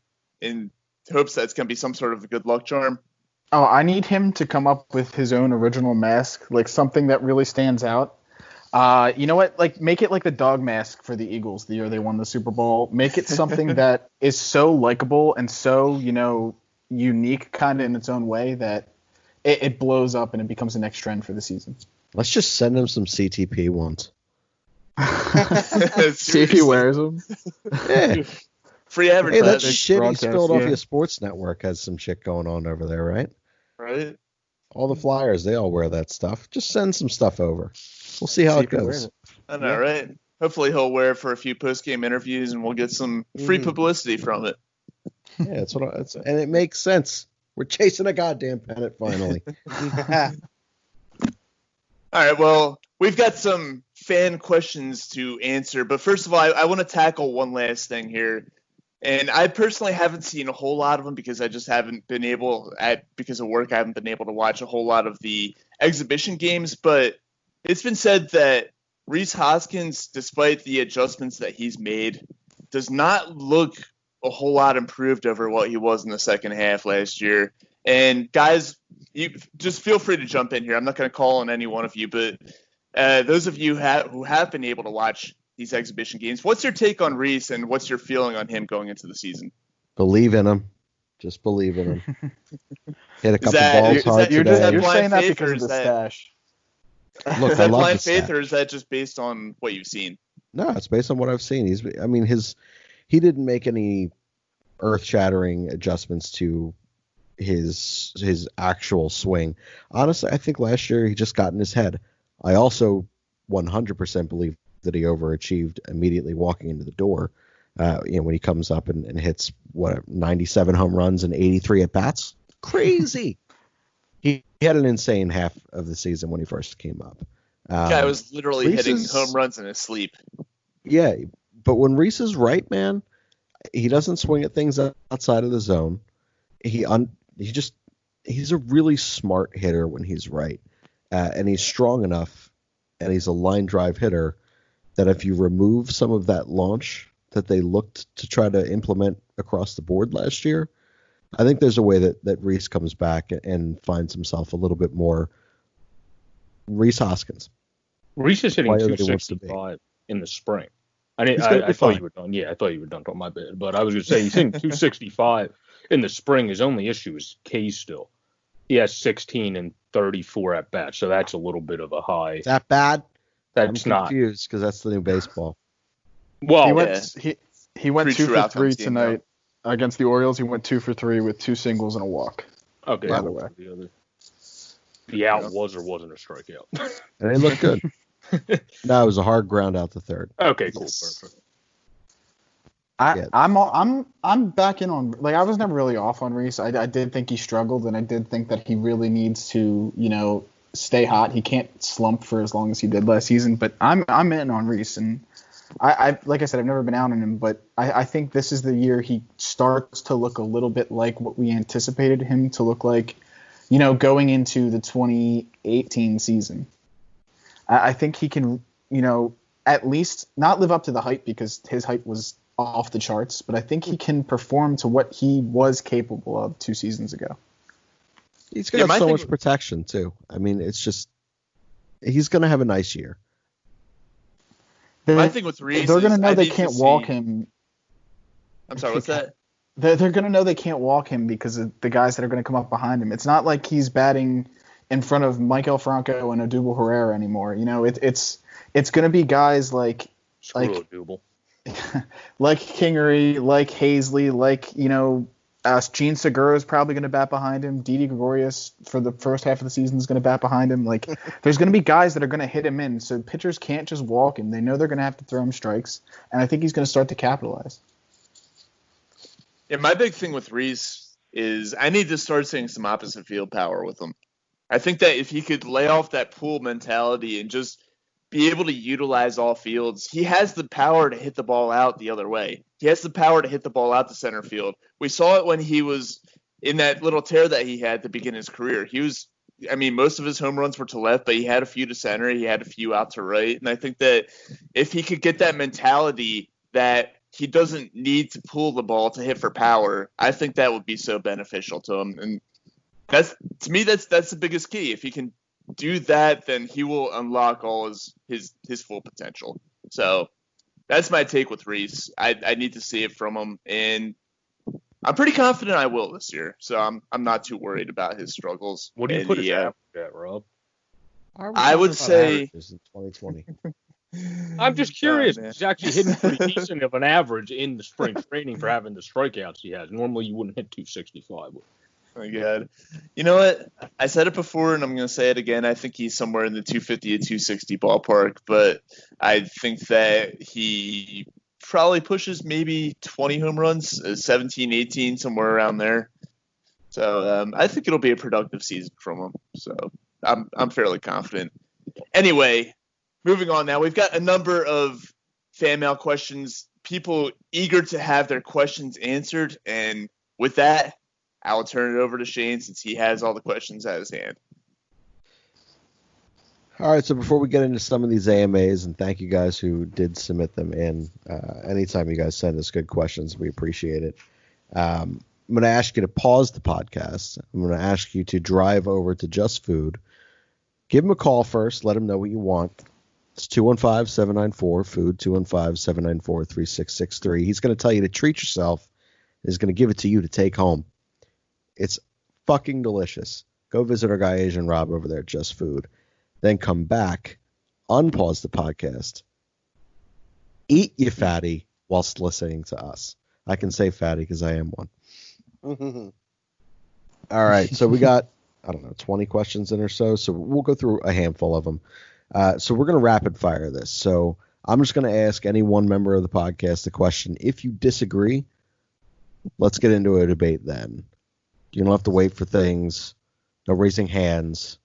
hopes that it's going to be some sort of a good luck charm? Oh, I need him to come up with his own original mask, like something that really stands out. You know what? Like, make it like the dog mask for the Eagles the year they won the Super Bowl. Make it something that is so likable and so, unique kind of in its own way that it blows up and it becomes the next trend for the season. Let's just send him some CTP ones. See if he wears them. Yeah. Free Hey, advertising. that shit he broadcast, spilled off yeah. your sports network has some shit going on over there, right? Right? All the Flyers, they all wear that stuff. Just send some stuff over. We'll see how it if he wears goes. it. I know, right? Hopefully he'll wear it for a few post-game interviews and we'll get some free publicity from it. Yeah, that's what. And it makes sense. We're chasing a goddamn pennant finally. All right, well, we've got some fan questions to answer, but first of all, I want to tackle one last thing here. And I personally haven't seen a whole lot of them because I just haven't been able, because of work, I haven't been able to watch a whole lot of the exhibition games. But it's been said that Rhys Hoskins, despite the adjustments that he's made, does not look a whole lot improved over what he was in the second half last year. And guys, you just feel free to jump in here. I'm not going to call on any one of you, but those of you who have been able to watch these exhibition games, what's your take on Rhys and what's your feeling on him going into the season? Believe in him. Just believe in him. Hit a couple that- balls is hard that- You're today. that you're blind saying that faith, because or of is the that- stash. Look, Is I that love blind the faith, stat. or is that just based on what you've seen? No, it's based on what I've seen. He didn't make any earth-shattering adjustments to his actual swing. Honestly, I think last year he just got in his head. I also 100% believe that he overachieved immediately walking into the door. When he comes up and hits 97 home runs and 83 at bats, crazy. He had an insane half of the season when he first came up. Guy was literally Rhys hitting is- home runs in his sleep. Yeah, but when Rhys is right, man, he doesn't swing at things outside of the zone. He's a really smart hitter when he's right, and he's strong enough, and he's a line drive hitter that if you remove some of that launch that they looked to try to implement across the board last year, I think there's a way that Rhys comes back and finds himself a little bit more Rhys Hoskins. Rhys is hitting Player that he wants to be. 265 in the spring. He's gonna be I thought fine. you were done. Yeah, I thought you were done on my bad. But I was going to say he's hitting 265 in the spring. His only issue is K still. He has 16 and 34 at bat, so that's a little bit of a high. Is that bad? That's I'm not. confused because that's the new baseball. Well, He went Pretty 2 true for outcomes 3 game, tonight against the Orioles. He went 2 for 3 with 2 singles and a walk. okay. by the way. The out was or wasn't a strikeout. And they look good. No, it was a hard ground out to third. Okay, cool, Yes. perfect. Yeah. I'm back in on, like, I was never really off on Rhys. I did think he struggled, and I did think that he really needs to stay hot. He can't slump for as long as he did last season. But I'm in on Rhys, and I like I said, I've never been out on him, but I think this is the year he starts to look a little bit like what we anticipated him to look like, going into the 2018 season. I think he can, at least not live up to the hype because his hype was off the charts, but I think he can perform to what he was capable of 2 seasons ago. He's Yeah, got my so thing- much protection too. I mean, it's just he's going to have a nice year. My thing with Rhys They're is going to know I they need to can't walk see- him. I'm sorry, what's that? They're going to know they can't walk him because of the guys that are going to come up behind him. It's not like he's batting in front of Michael Franco and Odubel Herrera anymore. It's going to be guys like Screw Odubel. like Kingery, like Hazley, like Gene Segura is probably going to bat behind him. Didi Gregorius for the first half of the season is going to bat behind him. Like, there's going to be guys that are going to hit him in. So pitchers can't just walk him. They know they're going to have to throw him strikes, and I think he's going to start to capitalize. Yeah, my big thing with Rhys is I need to start seeing some opposite field power with him. I think that if he could lay off that pool mentality and just be able to utilize all fields. He has the power to hit the ball out the other way. He has the power to hit the ball out to center field. We saw it when he was in that little tear that he had to begin his career. Most of his home runs were to left, but he had a few to center. He had a few out to right. And I think that if he could get that mentality that he doesn't need to pull the ball to hit for power, I think that would be so beneficial to him. And that's the biggest key. If he can do that, then he will unlock all his full potential. So that's my take with Reese. I need to see it from him, and I'm pretty confident I will this year. So I'm not too worried about his struggles. What do you put his average at, Rob? I would say in 2020. I'm just curious. Oh, He's actually hitting pretty decent of an average in the spring training for having the strikeouts he has. Normally, you wouldn't hit 265. Oh my God. You know what? I said it before, and I'm going to say it again. I think he's somewhere in the 250 to 260 ballpark, but I think that he probably pushes maybe 20 home runs, 17, 18, somewhere around there. So I think it'll be a productive season from him. So I'm fairly confident. Anyway, moving on now. We've got a number of fan mail questions, people eager to have their questions answered, and with that, I will turn it over to Shane since he has all the questions at his hand. All right, so before we get into some of these AMAs, and thank you guys who did submit them in. Anytime you guys send us good questions, we appreciate it. I'm going to ask you to pause the podcast. I'm going to ask you to drive over to Just Food. Give him a call first. Let him know what you want. It's 215-794-FOOD, 215-794-3663. He's going to tell you to treat yourself. He's going to give it to you to take home. It's fucking delicious. Go visit our guy Asian Rob over there at Just Food. Then come back, unpause the podcast, eat you fatty whilst listening to us. I can say fatty because I am one. All right, so we got, 20 questions in or so. So we'll go through a handful of them. So we're going to rapid fire this. So I'm just going to ask any one member of the podcast a question. If you disagree, let's get into a debate then. You don't have to wait for things. No raising hands.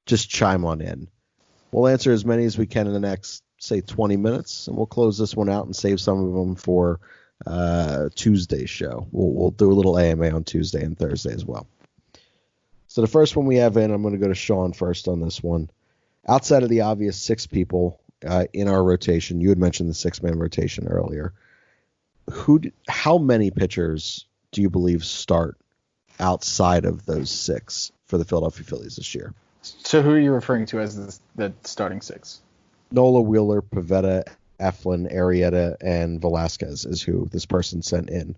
Just chime on in. We'll answer as many as we can in the next, say, 20 minutes, and we'll close this one out and save some of them for Tuesday's show. We'll do a little AMA on Tuesday and Thursday as well. So the first one we have in, I'm going to go to Sean first on this one. Outside of the obvious 6 people in our rotation, you had mentioned the 6-man rotation earlier. How many pitchers do you believe start outside of those 6 for the Philadelphia Phillies this year? So who are you referring to as the starting 6? Nola, Wheeler, Pivetta, Eflin, Arrieta, and Velasquez is who this person sent in.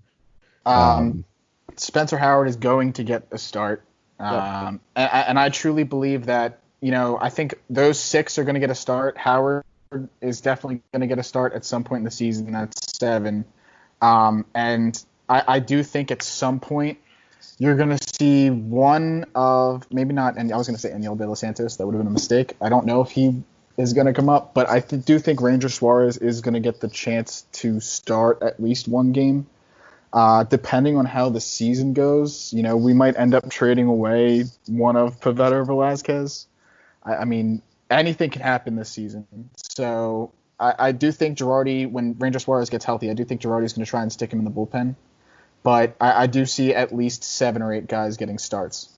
Spencer Howard is going to get a start. And I truly believe that, I think those 6 are going to get a start. Howard is definitely going to get a start at some point in the season. That's 7. And I do think at some point you're going to see one of, maybe not, and I was going to say Aniel De Los Santos. That would have been a mistake. I don't know if he is going to come up, but I do think Ranger Suarez is going to get the chance to start at least one game. Depending on how the season goes, we might end up trading away one of Pivetta or Velasquez. I mean, anything can happen this season. So I do think Girardi, when Ranger Suarez gets healthy, I do think Girardi is going to try and stick him in the bullpen. But I do see at least 7 or 8 guys getting starts.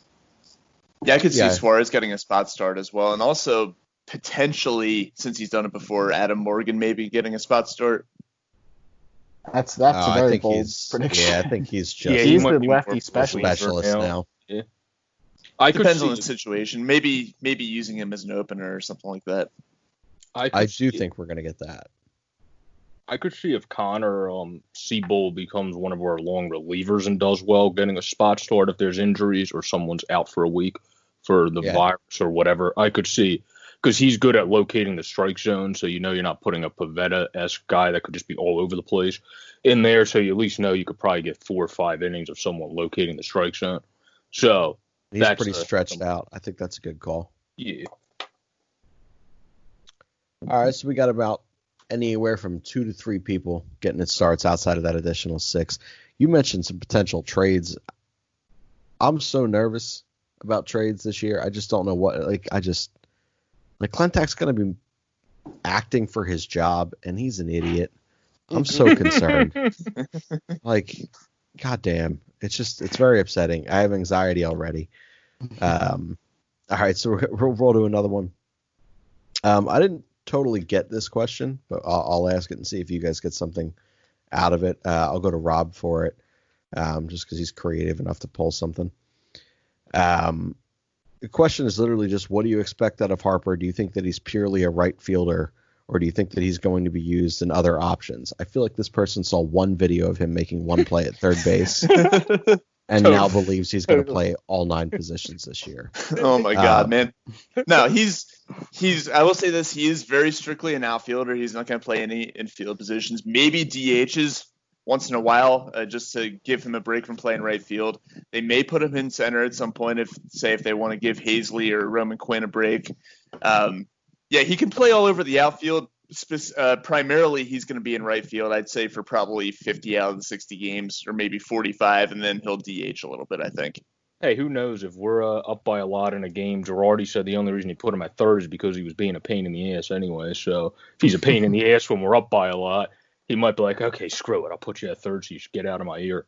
Yeah, I could see Suarez getting a spot start as well. And also, potentially, since he's done it before, Adam Morgan maybe getting a spot start. That's a very bold prediction. Yeah, I think he's just he's the lefty specialist now. Yeah. Depends on the situation. Maybe using him as an opener or something like that. I do think we're going to get that. I could see if Connor Seabold becomes one of our long relievers and does well, getting a spot start if there's injuries or someone's out for a week for the virus or whatever. I could see, because he's good at locating the strike zone, so you're not putting a Pivetta-esque guy that could just be all over the place in there, so you at least know you could probably get 4 or 5 innings of someone locating the strike zone. So he's pretty stretched out. I think that's a good call. Yeah. All right, so we got about anywhere from 2 to 3 people getting it starts outside of that additional 6. You mentioned some potential trades. I'm so nervous about trades this year. I just don't know what. Clentack's going to be acting for his job, and he's an idiot. I'm so concerned. Like, goddamn, it's very upsetting. I have anxiety already. All right, so we'll roll to another one. I didn't totally get this question, but I'll ask it and see if you guys get something out of it. I'll go to Rob for it, just because he's creative enough to pull something. The question is literally just, what do you expect out of Harper? Do you think that he's purely a right fielder, or do you think that he's going to be used in other options? I feel like this person saw one video of him making one play at third base and now believes he's going to play all 9 positions this year. Oh my God, man. No, he's I will say this, he is very strictly an outfielder. He's not going to play any infield positions, maybe DHs once in a while, just to give him a break from playing right field. They may put him in center at some point if they want to give Hazley or Roman Quinn a break. Yeah, he can play all over the outfield. Primarily, he's going to be in right field, I'd say, for probably 50 out of the 60 games, or maybe 45, and then he'll DH a little bit, I think. Hey, who knows? If we're up by a lot in a game, Girardi said the only reason he put him at third is because he was being a pain in the ass anyway. So if he's a pain in the ass when we're up by a lot, he might be like, okay, screw it, I'll put you at third so you should get out of my ear.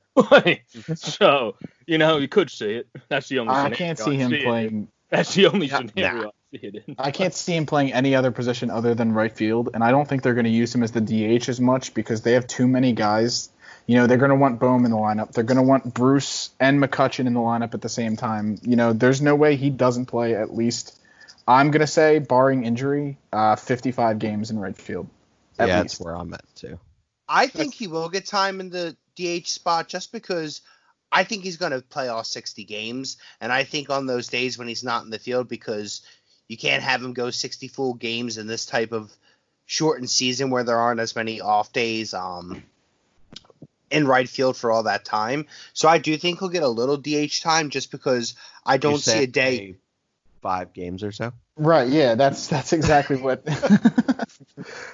So, you could see it. That's the only I can't see him playing. That's the only scenario I see it in. I can't see him playing any other position other than right field, and I don't think they're going to use him as the DH as much because they have too many guys. They're going to want Bohm in the lineup. They're going to want Bruce and McCutchen in the lineup at the same time. There's no way he doesn't play at least, I'm going to say, barring injury, 55 games in right field. Yeah, that's where I'm at, too. I think he will get time in the DH spot just because I think he's going to play all 60 games. And I think on those days when he's not in the field, because you can't have him go 60 full games in this type of shortened season where there aren't as many off days in right field for all that time. So I do think he'll get a little DH time just because I don't see a day. 5 games or so? Right, yeah, that's exactly what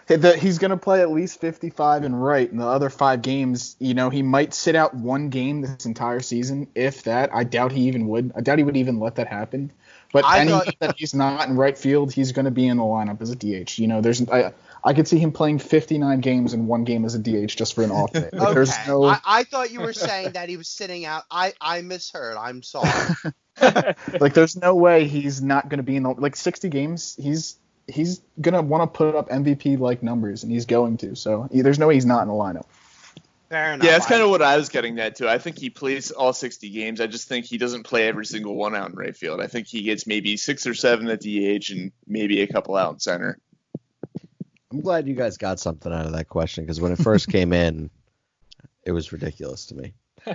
he's going to play at least 55 in right, and the other 5 games, he might sit out 1 game this entire season, if that. I doubt he even would. I doubt he would even let that happen. But that he's not in right field, he's going to be in the lineup as a DH. I could see him playing 59 games and 1 game as a DH just for an off day. Okay. I thought you were saying that he was sitting out. I misheard. I'm sorry. There's no way he's not going to be in the 60 games. He's going to want to put up MVP like numbers, and he's going to. So there's no way he's not in the lineup. Fair enough. Yeah, that's kind of what I was getting at too. I think he plays all 60 games. I just think he doesn't play every single one out in right field. I think he gets maybe 6 or 7 at DH and maybe a couple out in center. I'm glad you guys got something out of that question, because when it first came in, it was ridiculous to me. All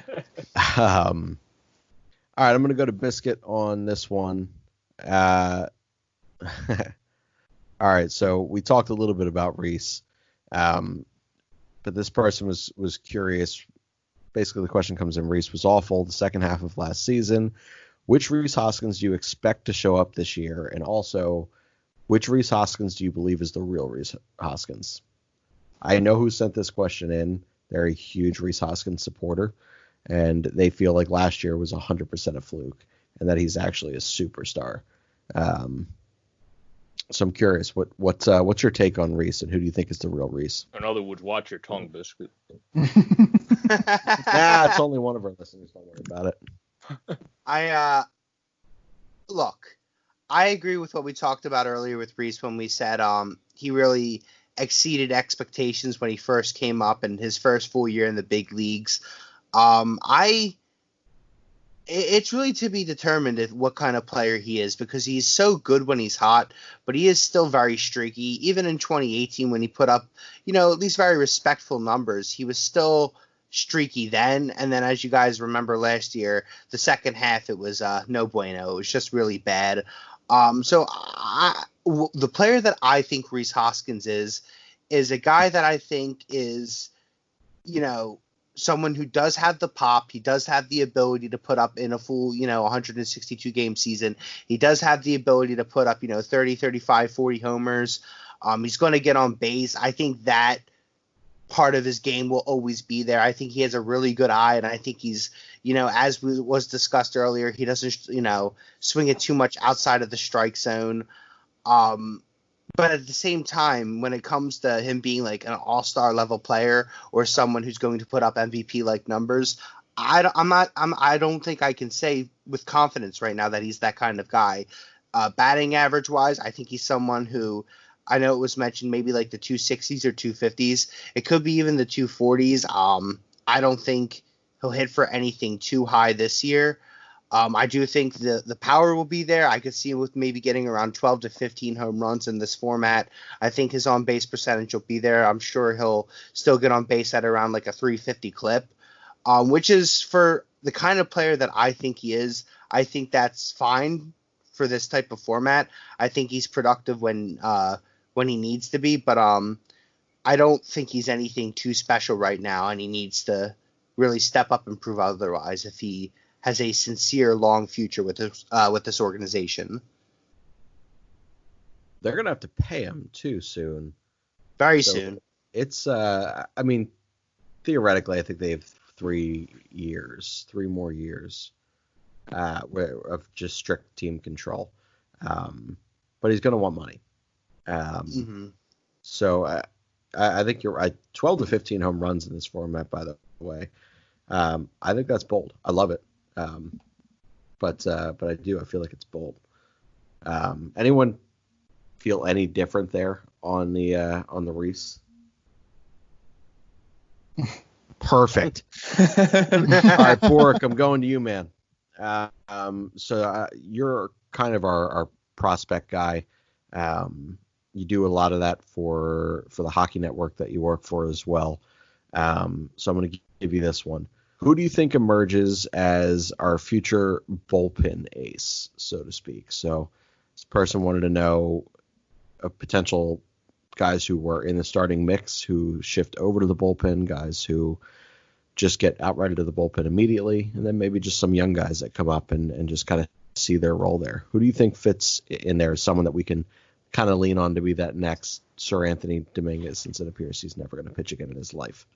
right, I'm going to go to Biscuit on this one. All right, so we talked a little bit about Reese, but this person was curious. Basically, the question comes in: Reese was awful the second half of last season. Which Reese Hoskins do you expect to show up this year? And also, which Reese Hoskins do you believe is the real Reese Hoskins? I know who sent this question in. They're a huge Reese Hoskins supporter, and they feel like last year was 100% a fluke and that he's actually a superstar. So I'm curious, what's your take on Reese, and who do you think is the real Reese? In other words, watch your tongue, Biscuit. It's only one of our listeners. Don't worry about it. Look, I agree with what we talked about earlier with Reese when we said he really exceeded expectations when he first came up in his first full year in the big leagues. It's really to be determined what kind of player he is, because he's so good when he's hot, but he is still very streaky. Even in 2018 when he put up, at least very respectful numbers, he was still streaky then. And then, as you guys remember last year, the second half, it was no bueno. It was just really bad. The player that I think Reese Hoskins is a guy that I think is, someone who does have the pop. He does have the ability to put up in a full, 162 game season. He does have the ability to put up, 30, 35, 40 homers. He's going to get on base. I think that part of his game will always be there. I think he has a really good eye, and I think he's, as was discussed earlier, he doesn't, swing it too much outside of the strike zone. But at the same time, when it comes to him being like an all-star level player or someone who's going to put up MVP like numbers, I don't think I can say with confidence right now that he's that kind of guy. Batting average wise, I think he's someone who, I know it was mentioned maybe like the 260s or 250s. It could be even the 240s. I don't think he'll hit for anything too high this year. I do think the power will be there. I could see him with maybe getting around 12 to 15 home runs in this format. I think his on-base percentage will be there. I'm sure he'll still get on base at around like a 350 clip, which is for the kind of player that I think he is. I think that's fine for this type of format. I think he's productive when he needs to be, but I don't think he's anything too special right now, and he needs to really step up and prove otherwise if he has a sincere long future with this organization. They're gonna have to pay him too soon. Very soon. It's I mean, theoretically, I think they have 3 more years of just strict team control. But he's gonna want money. So I think you're right. 12 to 15 home runs in this format, by the way. I think that's bold. I love it. But I feel like it's bold. Anyone feel any different there on the Reese? Perfect. All right, Borek, I'm going to you, man. So you're kind of our prospect guy. You do a lot of that for the Hockey Network that you work for as well. So I'm going to give you this one. Who do you think emerges as our future bullpen ace, so to speak? So this person wanted to know potential guys who were in the starting mix who shift over to the bullpen, guys who just get outright into the bullpen immediately, and then maybe just some young guys that come up and just kind of see their role there. Who do you think fits in there as someone that we can kind of lean on to be that next Sir Anthony Dominguez, since it appears he's never going to pitch again in his life?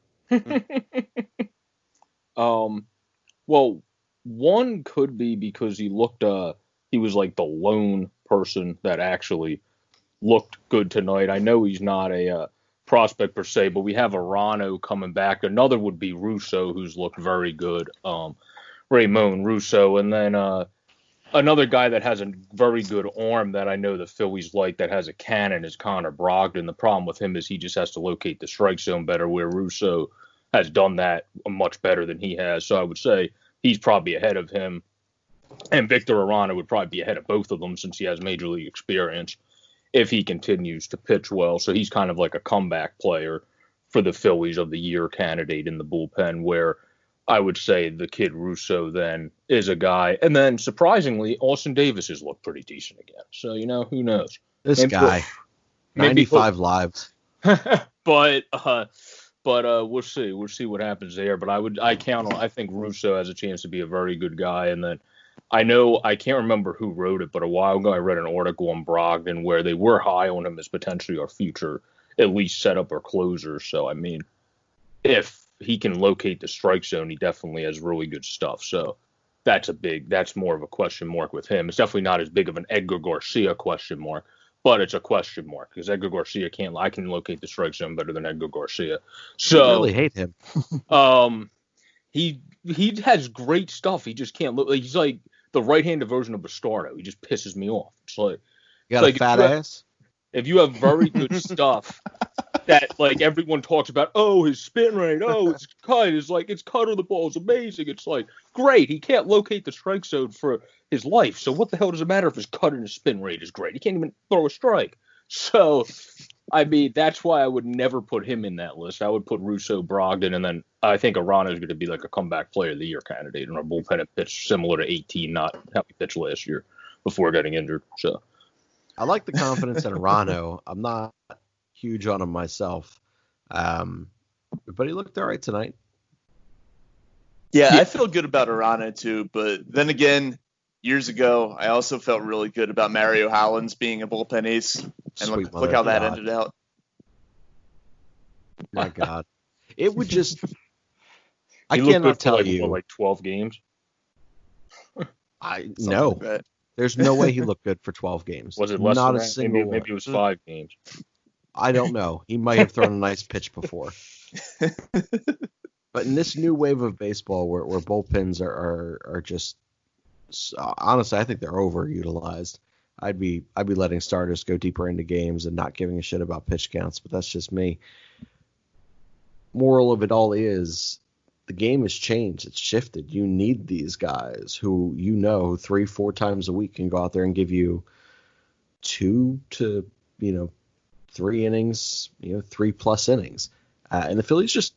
Well, one could be because he was like the lone person that actually looked good tonight. I know he's not a prospect per se, but we have Arano coming back. Another would be Russo, who's looked very good. Ramon Russo, and then another guy that has a very good arm that I know the Phillies like that has a cannon is Connor Brogdon. The problem with him is he just has to locate the strike zone better, where Russo has done that much better than he has. So I would say he's probably ahead of him. And Victor Arana would probably be ahead of both of them since he has major league experience if he continues to pitch well. So he's kind of like a comeback player for the Phillies of the year candidate in the bullpen, where I would say the kid Russo then is a guy. And then surprisingly, Austin Davis has looked pretty decent again. So, who knows? This guy, 95 lives. But we'll see. We'll see what happens there. But I think Russo has a chance to be a very good guy. And then I can't remember who wrote it, but a while ago I read an article on Brogdon where they were high on him as potentially our future, at least setup or closer. So, I mean, if he can locate the strike zone, he definitely has really good stuff. So that's more of a question mark with him. It's definitely not as big of an Edgar Garcia question mark, but it's a question mark because Edgar Garcia I can locate the strike zone better than Edgar Garcia. So I really hate him. He has great stuff. He just can't look. He's like the right-handed version of Bastardo. He just pisses me off. It's like you got a fat ass. If you have very good stuff that like everyone talks about, his spin rate, it's cut, it's cut or the ball is amazing. It's like great. He can't locate the strike zone for his life. So what the hell does it matter if his cut and his spin rate is great? He can't even throw a strike. So I mean, that's why I would never put him in that list. I would put Russo, Brogdon, and then I think Arano is going to be like a comeback player of the year candidate in our bullpen and pitch similar to 18, not how he pitched last year before getting injured. So I like the confidence in Arano. I'm not huge on him myself, but he looked all right tonight. Yeah, I feel good about Arana too, but then again, years ago, I also felt really good about Mario Hollins being a bullpen ace, and look how that ended out. My God, it would just. I cannot cannot tell like, you. Like 12 games. I know. Like There's no way he looked good for 12 games. Was it less Not than a that? single Maybe it was 5 games. I don't know. He might have thrown a nice pitch before. But in this new wave of baseball where bullpens are just honestly, I think they're overutilized. I'd be letting starters go deeper into games and not giving a shit about pitch counts, but that's just me. Moral of it all is the game has changed. It's shifted. You need these guys who 3-4 times a week can go out there and give you 2 to 3 innings, 3+ innings. And the Phillies just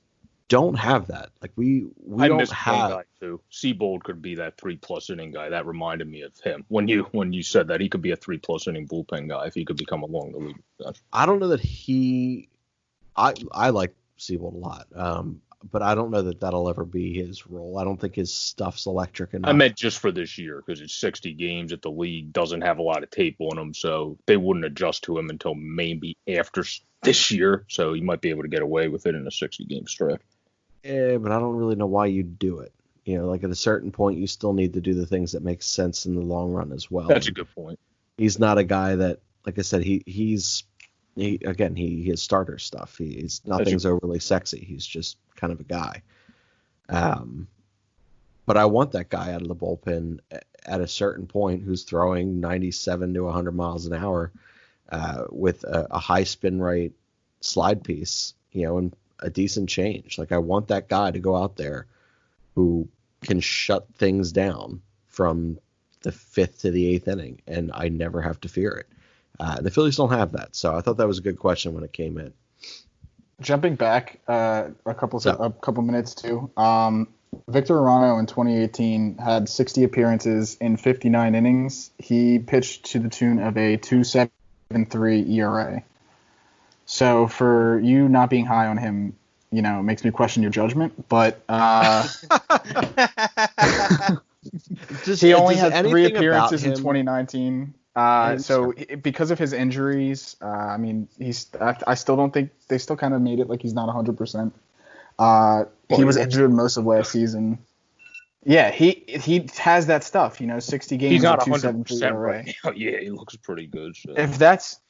don't have that. Like we I don't miss one have. guy too. Seabold could be that 3+ inning guy. That reminded me of him when you said that he could be a 3+ inning bullpen guy if he could become along the league. I don't know that I like Seabold a lot, but I don't know that that'll ever be his role. I don't think his stuff's electric enough. I meant just for this year because it's 60 games at the league, doesn't have a lot of tape on him, so they wouldn't adjust to him until maybe after this year. So you might be able to get away with it in a 60-game stretch. Yeah, but I don't really know why you do it. Like at a certain point, you still need to do the things that make sense in the long run as well. That's a good point. He's not a guy that, like I said, he has starter stuff. Nothing's overly sexy. He's just kind of a guy. But I want that guy out of the bullpen at a certain point who's throwing 97 to 100 miles an hour with a high spin rate slide piece, and a decent change. Like I want that guy to go out there who can shut things down from the 5th to the 8th inning, and I never have to fear it. The Phillies don't have that, so I thought that was a good question when it came in. Jumping back a couple minutes too. Victor Arano in 2018 had 60 appearances in 59 innings. He pitched to the tune of a 2.73 ERA. So for you not being high on him, makes me question your judgment. But he only had 3 appearances in 2019. So because of his injuries, I still don't think they still kind of made it like he's not 100%. He was injured most of last season. Yeah, he has that stuff, 60 games. He's not 100% right now. Yeah, he looks pretty good. So. If that's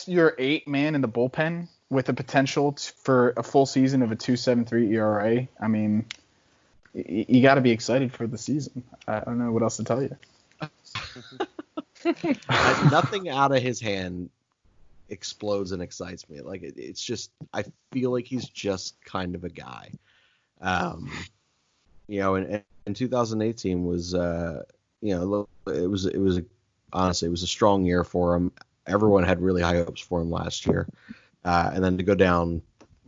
your 8-man in the bullpen with the potential for a full season of a 2.73 ERA, I mean, you got to be excited for the season. I don't know what else to tell you. Nothing out of his hand explodes and excites me. Like it's just, I feel like he's just kind of a guy. And 2018 was, honestly, it was a strong year for him. Everyone had really high hopes for him last year. And then to go down,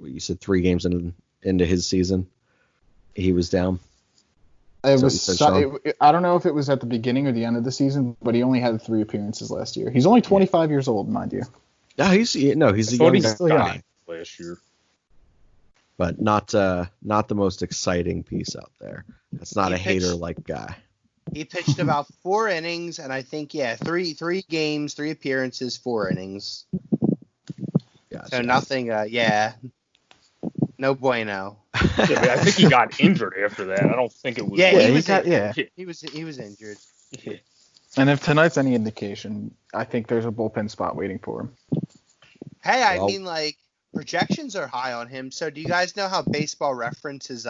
you said 3 games into his season, he was down. I don't know if it was at the beginning or the end of the season, but he only had 3 appearances last year. He's only 25 years old, mind you. No, he's a young guy last year. But not the most exciting piece out there. That's not hater-like guy. He pitched about 4 innings, and I think 3 games, 3 appearances, 4 innings. Gotcha. So nothing. No bueno. Yeah, I think he got injured after that. I don't think it was. He was injured. Yeah. And if tonight's any indication, I think there's a bullpen spot waiting for him. Hey, I mean, projections are high on him. So do you guys know how Baseball Reference is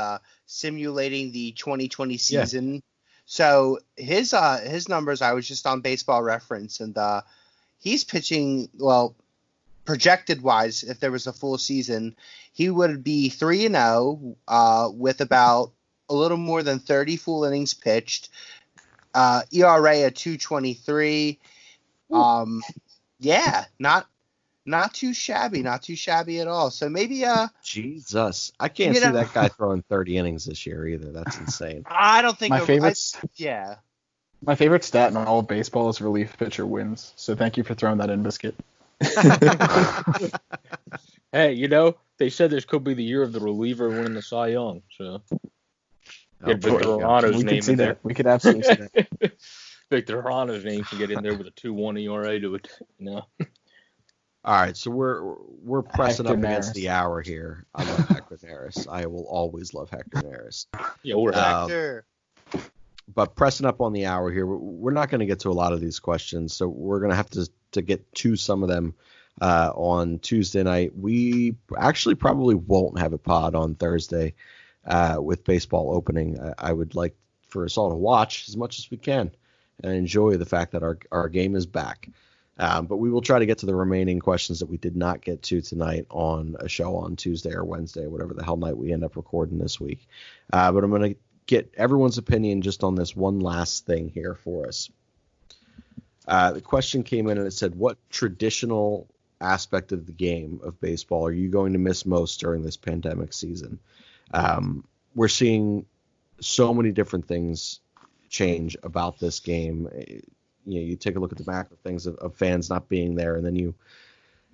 simulating the 2020 season? Yeah. So his numbers, I was just on Baseball Reference, and he's pitching, projected wise, if there was a full season, he would be 3-0 with about a little more than 30 full innings pitched. ERA at 2.23. Not too shabby at all. So maybe Jesus, I can't see that guy throwing 30 innings this year either. That's insane. I don't think my favorite stat in all of baseball is relief pitcher wins. So thank you for throwing that in, Biscuit. Hey, they said this could be the year of the reliever winning the Cy Young. So Victor Arano's name in there. We could absolutely see that. Victor Arano's name can get in there with a 2.1 ERA to it. All right, so we're pressing Hector up against Neris. the hour here. I love Hector Neris. I will always love Hector Neris. Yeah, we're Hector. but pressing up on the hour here, we're not going to get to a lot of these questions, so we're going to have to get to some of them on Tuesday night. We actually probably won't have a pod on Thursday with baseball opening. I would like for us all to watch as much as we can and enjoy the fact that our game is back. But we will try to get to the remaining questions that we did not get to tonight on a show on Tuesday or Wednesday, whatever the hell night we end up recording this week. But I'm going to get everyone's opinion just on this one last thing here for us. The question came in and it said, what traditional aspect of the game of baseball are you going to miss most during this pandemic season? We're seeing so many different things change about this game. You take a look at the macro things of fans not being there, and then you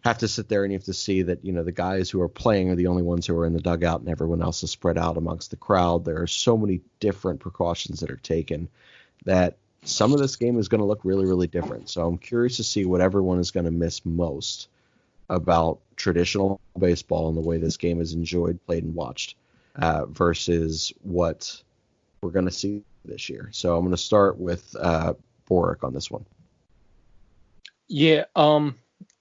have to sit there and you have to see that, the guys who are playing are the only ones who are in the dugout and everyone else is spread out amongst the crowd. There are so many different precautions that are taken that some of this game is going to look really, really different. So I'm curious to see what everyone is going to miss most about traditional baseball and the way this game is enjoyed, played, and watched versus what we're going to see this year. So I'm going to start with Borek on this one. Yeah,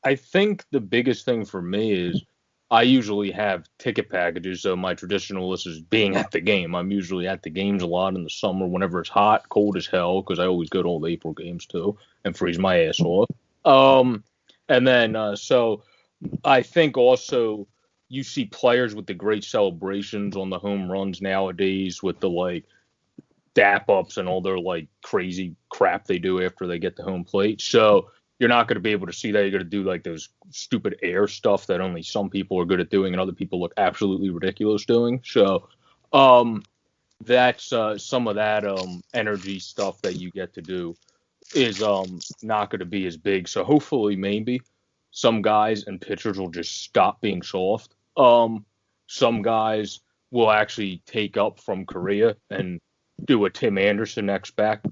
I think the biggest thing for me is I usually have ticket packages, so my traditional list is being at the game. I'm usually at the games a lot in the summer whenever it's hot, cold as hell, because I always go to all the April games too and freeze my ass off. And then, so I think also you see players with the great celebrations on the home runs nowadays with the dap ups and all their crazy crap they do after they get the home plate. So you're not going to be able to see that. You're going to do those stupid air stuff that only some people are good at doing and other people look absolutely ridiculous doing. So that's some of that energy stuff that you get to do is not going to be as big. So hopefully maybe some guys and pitchers will just stop being soft. Some guys will actually take up from Korea and do a Tim Anderson next bat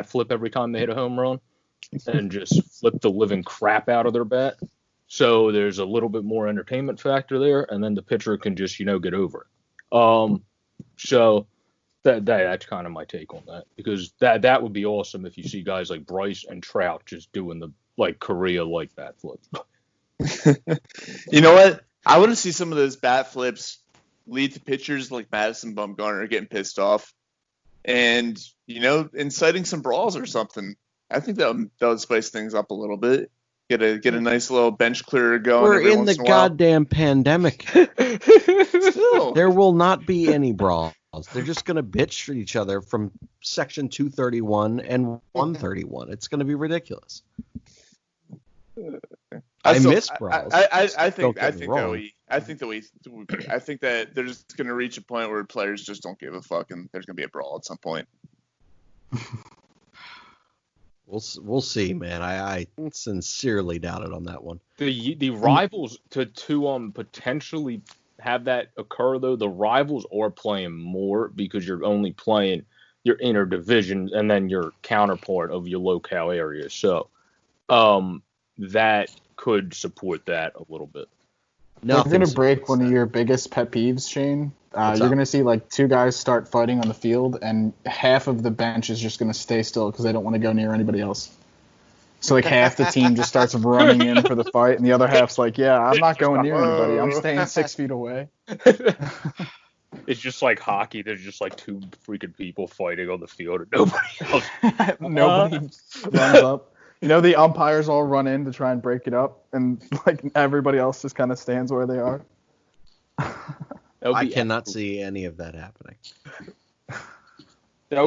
flip every time they hit a home run and just flip the living crap out of their bat. So there's a little bit more entertainment factor there, and then the pitcher can just, get over it. So that's kind of my take on that, because that would be awesome if you see guys like Bryce and Trout just doing the Korea bat flip. You know what? I want to see some of those bat flips lead to pitchers like Madison Bumgarner getting pissed off and, inciting some brawls or something. I think that would spice things up a little bit. Get a nice little bench clearer going. We're in the goddamn pandemic. Still. There will not be any brawls. They're just going to bitch for each other from section 231 and 131. It's going to be ridiculous. I miss brawls. I think that they're just going to reach a point where players just don't give a fuck, and there's going to be a brawl at some point. We'll see, man. I sincerely doubt it on that one. The rivals to potentially have that occur, though, the rivals are playing more because you're only playing your inner division and then your counterpart of your locale area. So that could support that a little bit. We're going to break one of your biggest pet peeves, Shane. You're going to see two guys start fighting on the field, and half of the bench is just going to stay still because they don't want to go near anybody else. So half the team just starts running in for the fight, and the other half's yeah, I'm not going near anybody. I'm staying 6 feet away. It's just like hockey. There's just two freaking people fighting on the field and nobody else. Nobody runs up. The umpires all run in to try and break it up, and everybody else just kind of stands where they are. I cannot see any of that happening. That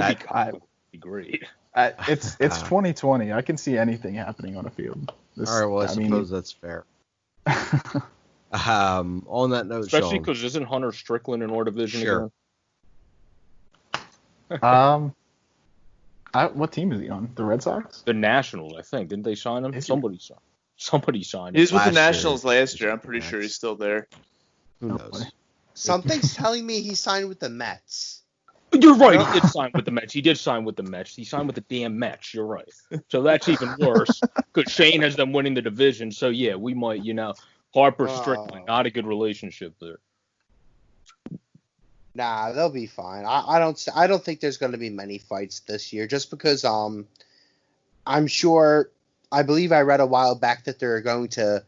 would be great. It's 2020. I can see anything happening on a field. All right, well, I suppose that's fair. On that note, especially because isn't Hunter Strickland in our division sure. again? What team is he on? The Red Sox? The Nationals, I think. Didn't they sign him? Somebody signed him. He was with the Nationals last year. I'm pretty sure he's still there. Who knows? Something's telling me he signed with the Mets. You're right. He did sign with the Mets. He signed with the damn Mets. You're right. So that's even worse because Shane has them winning the division. So, yeah, we might, Harper Strickland, not a good relationship there. Nah, they'll be fine. I don't think there's going to be many fights this year, just because I'm sure, I believe I read a while back that they're going to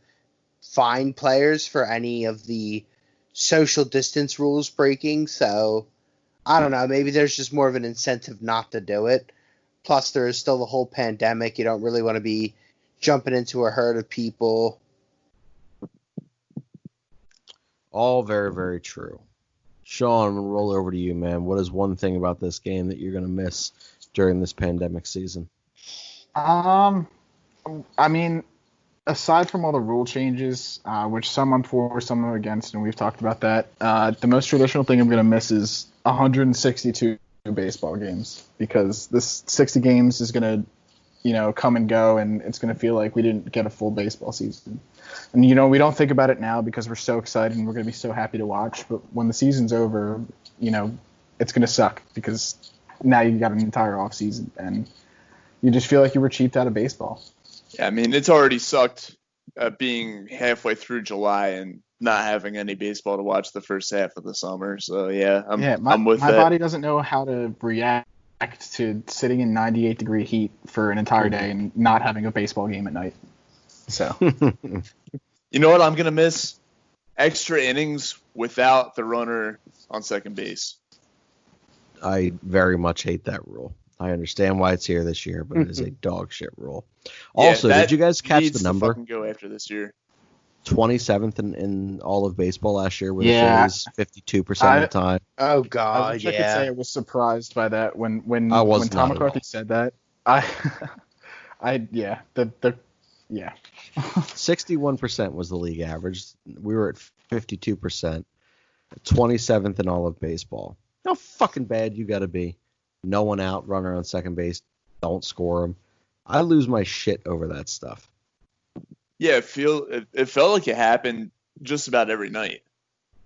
fine players for any of the social distance rules breaking. So I don't know. Maybe there's just more of an incentive not to do it. Plus, there is still the whole pandemic. You don't really want to be jumping into a herd of people. All very, very true. Sean, I'm going to roll over to you, man. What is one thing about this game that you're going to miss during this pandemic season? I mean, aside from all the rule changes, which some I'm for, some I'm against, and we've talked about that, the most traditional thing I'm going to miss is 162 baseball games, because this 60 games is going to, come and go, and it's going to feel like we didn't get a full baseball season. And, we don't think about it now because we're so excited and we're going to be so happy to watch. But when the season's over, it's going to suck, because now you got an entire off season and you just feel like you were cheaped out of baseball. Yeah, I mean, it's already sucked being halfway through July and not having any baseball to watch the first half of the summer. So, yeah, I'm with my that. My body doesn't know how to react to sitting in 98-degree heat for an entire day and not having a baseball game at night. So, you know what I'm going to miss? Extra innings without the runner on second base. I very much hate that rule. I understand why it's here this year, but it is a dog shit rule. Yeah, Also, did you guys catch the number? To fucking go after this year. 27th in all of baseball last year with Yeah. the Phillies 52% of the time. Oh I God, wish I could say I was surprised by that when Tom not at McCarthy all. said that. Yeah. 61% was the league average. We were at 52%, 27th in all of baseball. How fucking bad you got to be. No one out, runner on second base, don't score him. I lose my shit over that stuff. Yeah, it felt like it happened just about every night.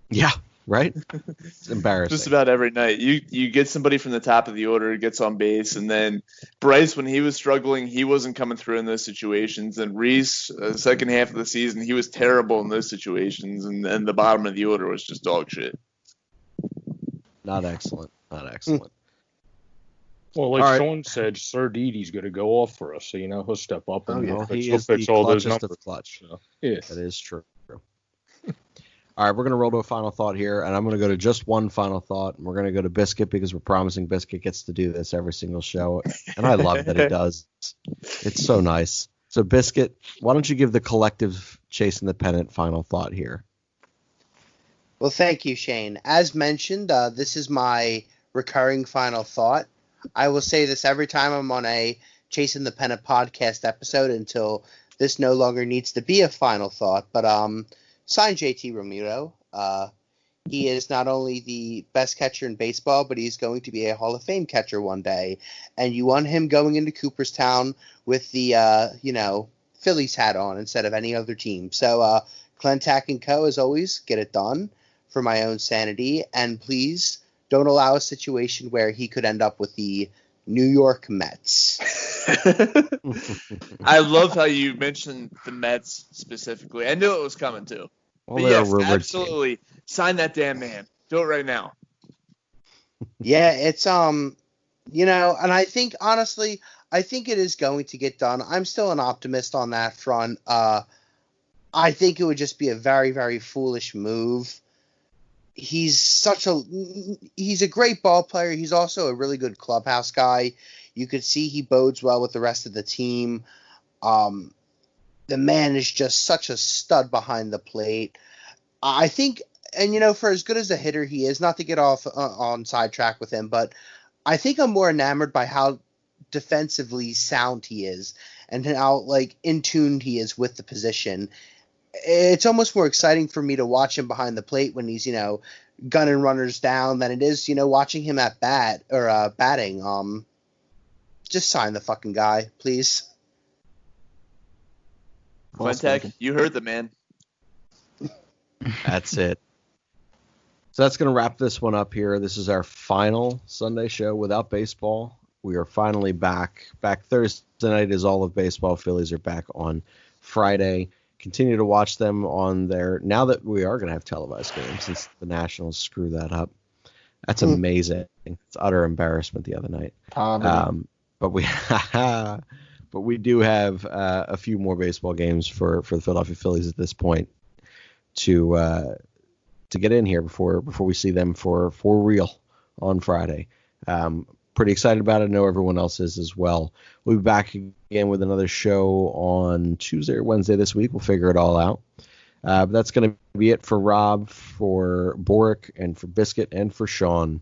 Yeah, right? It's embarrassing. Just about every night. You get somebody from the top of the order who gets on base, and then Bryce, when he was struggling, he wasn't coming through in those situations. And Reese, second half of the season, he was terrible in those situations, and the bottom of the order was just dog shit. Not excellent. Not excellent. Well, like All right. Sean said, Sir Didi's going to go off for us, so he'll step up and Well, he he'll is the fix all those clutchest numbers. of clutch. So, yeah. That is true. All right, we're going to roll to a final thought here, and I'm going to go to just one final thought, and we're going to go to Biscuit because we're promising Biscuit gets to do this every single show, and I love that he does. It's so nice. So, Biscuit, why don't you give the collective Chasing the Pennant final thought here? Well, thank you, Shane. As mentioned, this is my recurring final thought. I will say this every time I'm on a Chasing the Pennant podcast episode until this no longer needs to be a final thought. But sign JT Realmuto. He is not only the best catcher in baseball, but he's going to be a Hall of Fame catcher one day. And you want him going into Cooperstown with the, Phillies hat on instead of any other team. So Clentac & Co., as always, get it done for my own sanity. And please don't allow a situation where he could end up with the New York Mets. I love how you mentioned the Mets specifically. I knew it was coming too. Well, But they're a yes, rumored absolutely. Sign that damn man. Do it right now. Yeah, it's and I think honestly, I think it is going to get done. I'm still an optimist on that front. I think it would just be a very, very foolish move. He's a great ball player. He's also a really good clubhouse guy. You could see he bodes well with the rest of the team. The man is just such a stud behind the plate. I think, and for as good as a hitter he is, not to get off on sidetrack with him, but I think I'm more enamored by how defensively sound he is and how in tune he is with the position. It's almost more exciting for me to watch him behind the plate when he's gunning runners down than it is watching him at bat or batting. Just sign the fucking guy, please. Clentac, you heard the man. That's it. So that's going to wrap this one up here. This is our final Sunday show without baseball. We are finally back. Back Thursday night is all of baseball. Phillies are back on Friday. Continue to watch them on their, now that we are going to have televised games since the Nationals screw that up. That's amazing. It's utter embarrassment the other night. But we do have a few more baseball games for the Philadelphia Phillies at this point to get in here before we see them for real on Friday. Pretty excited about it. I know everyone else is as well. We'll be back again with another show on Tuesday or Wednesday this week. We'll figure it all out. But that's going to be it for Rob, for Borek, and for Biscuit, and for Sean.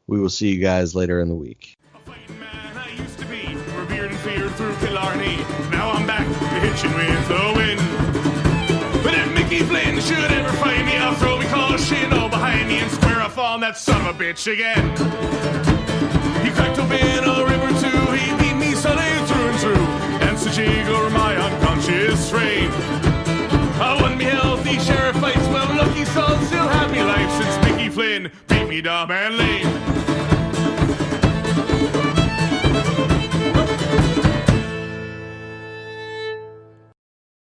We will see you guys later in the week. A fighting man I used to be, revered and feared through Killarney. Now I'm back to hitching with the wind. But if Mickey Flynn should ever find me, I'll throw me caution all behind me and square off on that son of a bitch again. He cracked open a river too, he beat me Sunday through and through, and such over my unconscious frame. I won me healthy sheriff fights, well lucky son, still happy life since Mickey Flynn beat me dumb and lame.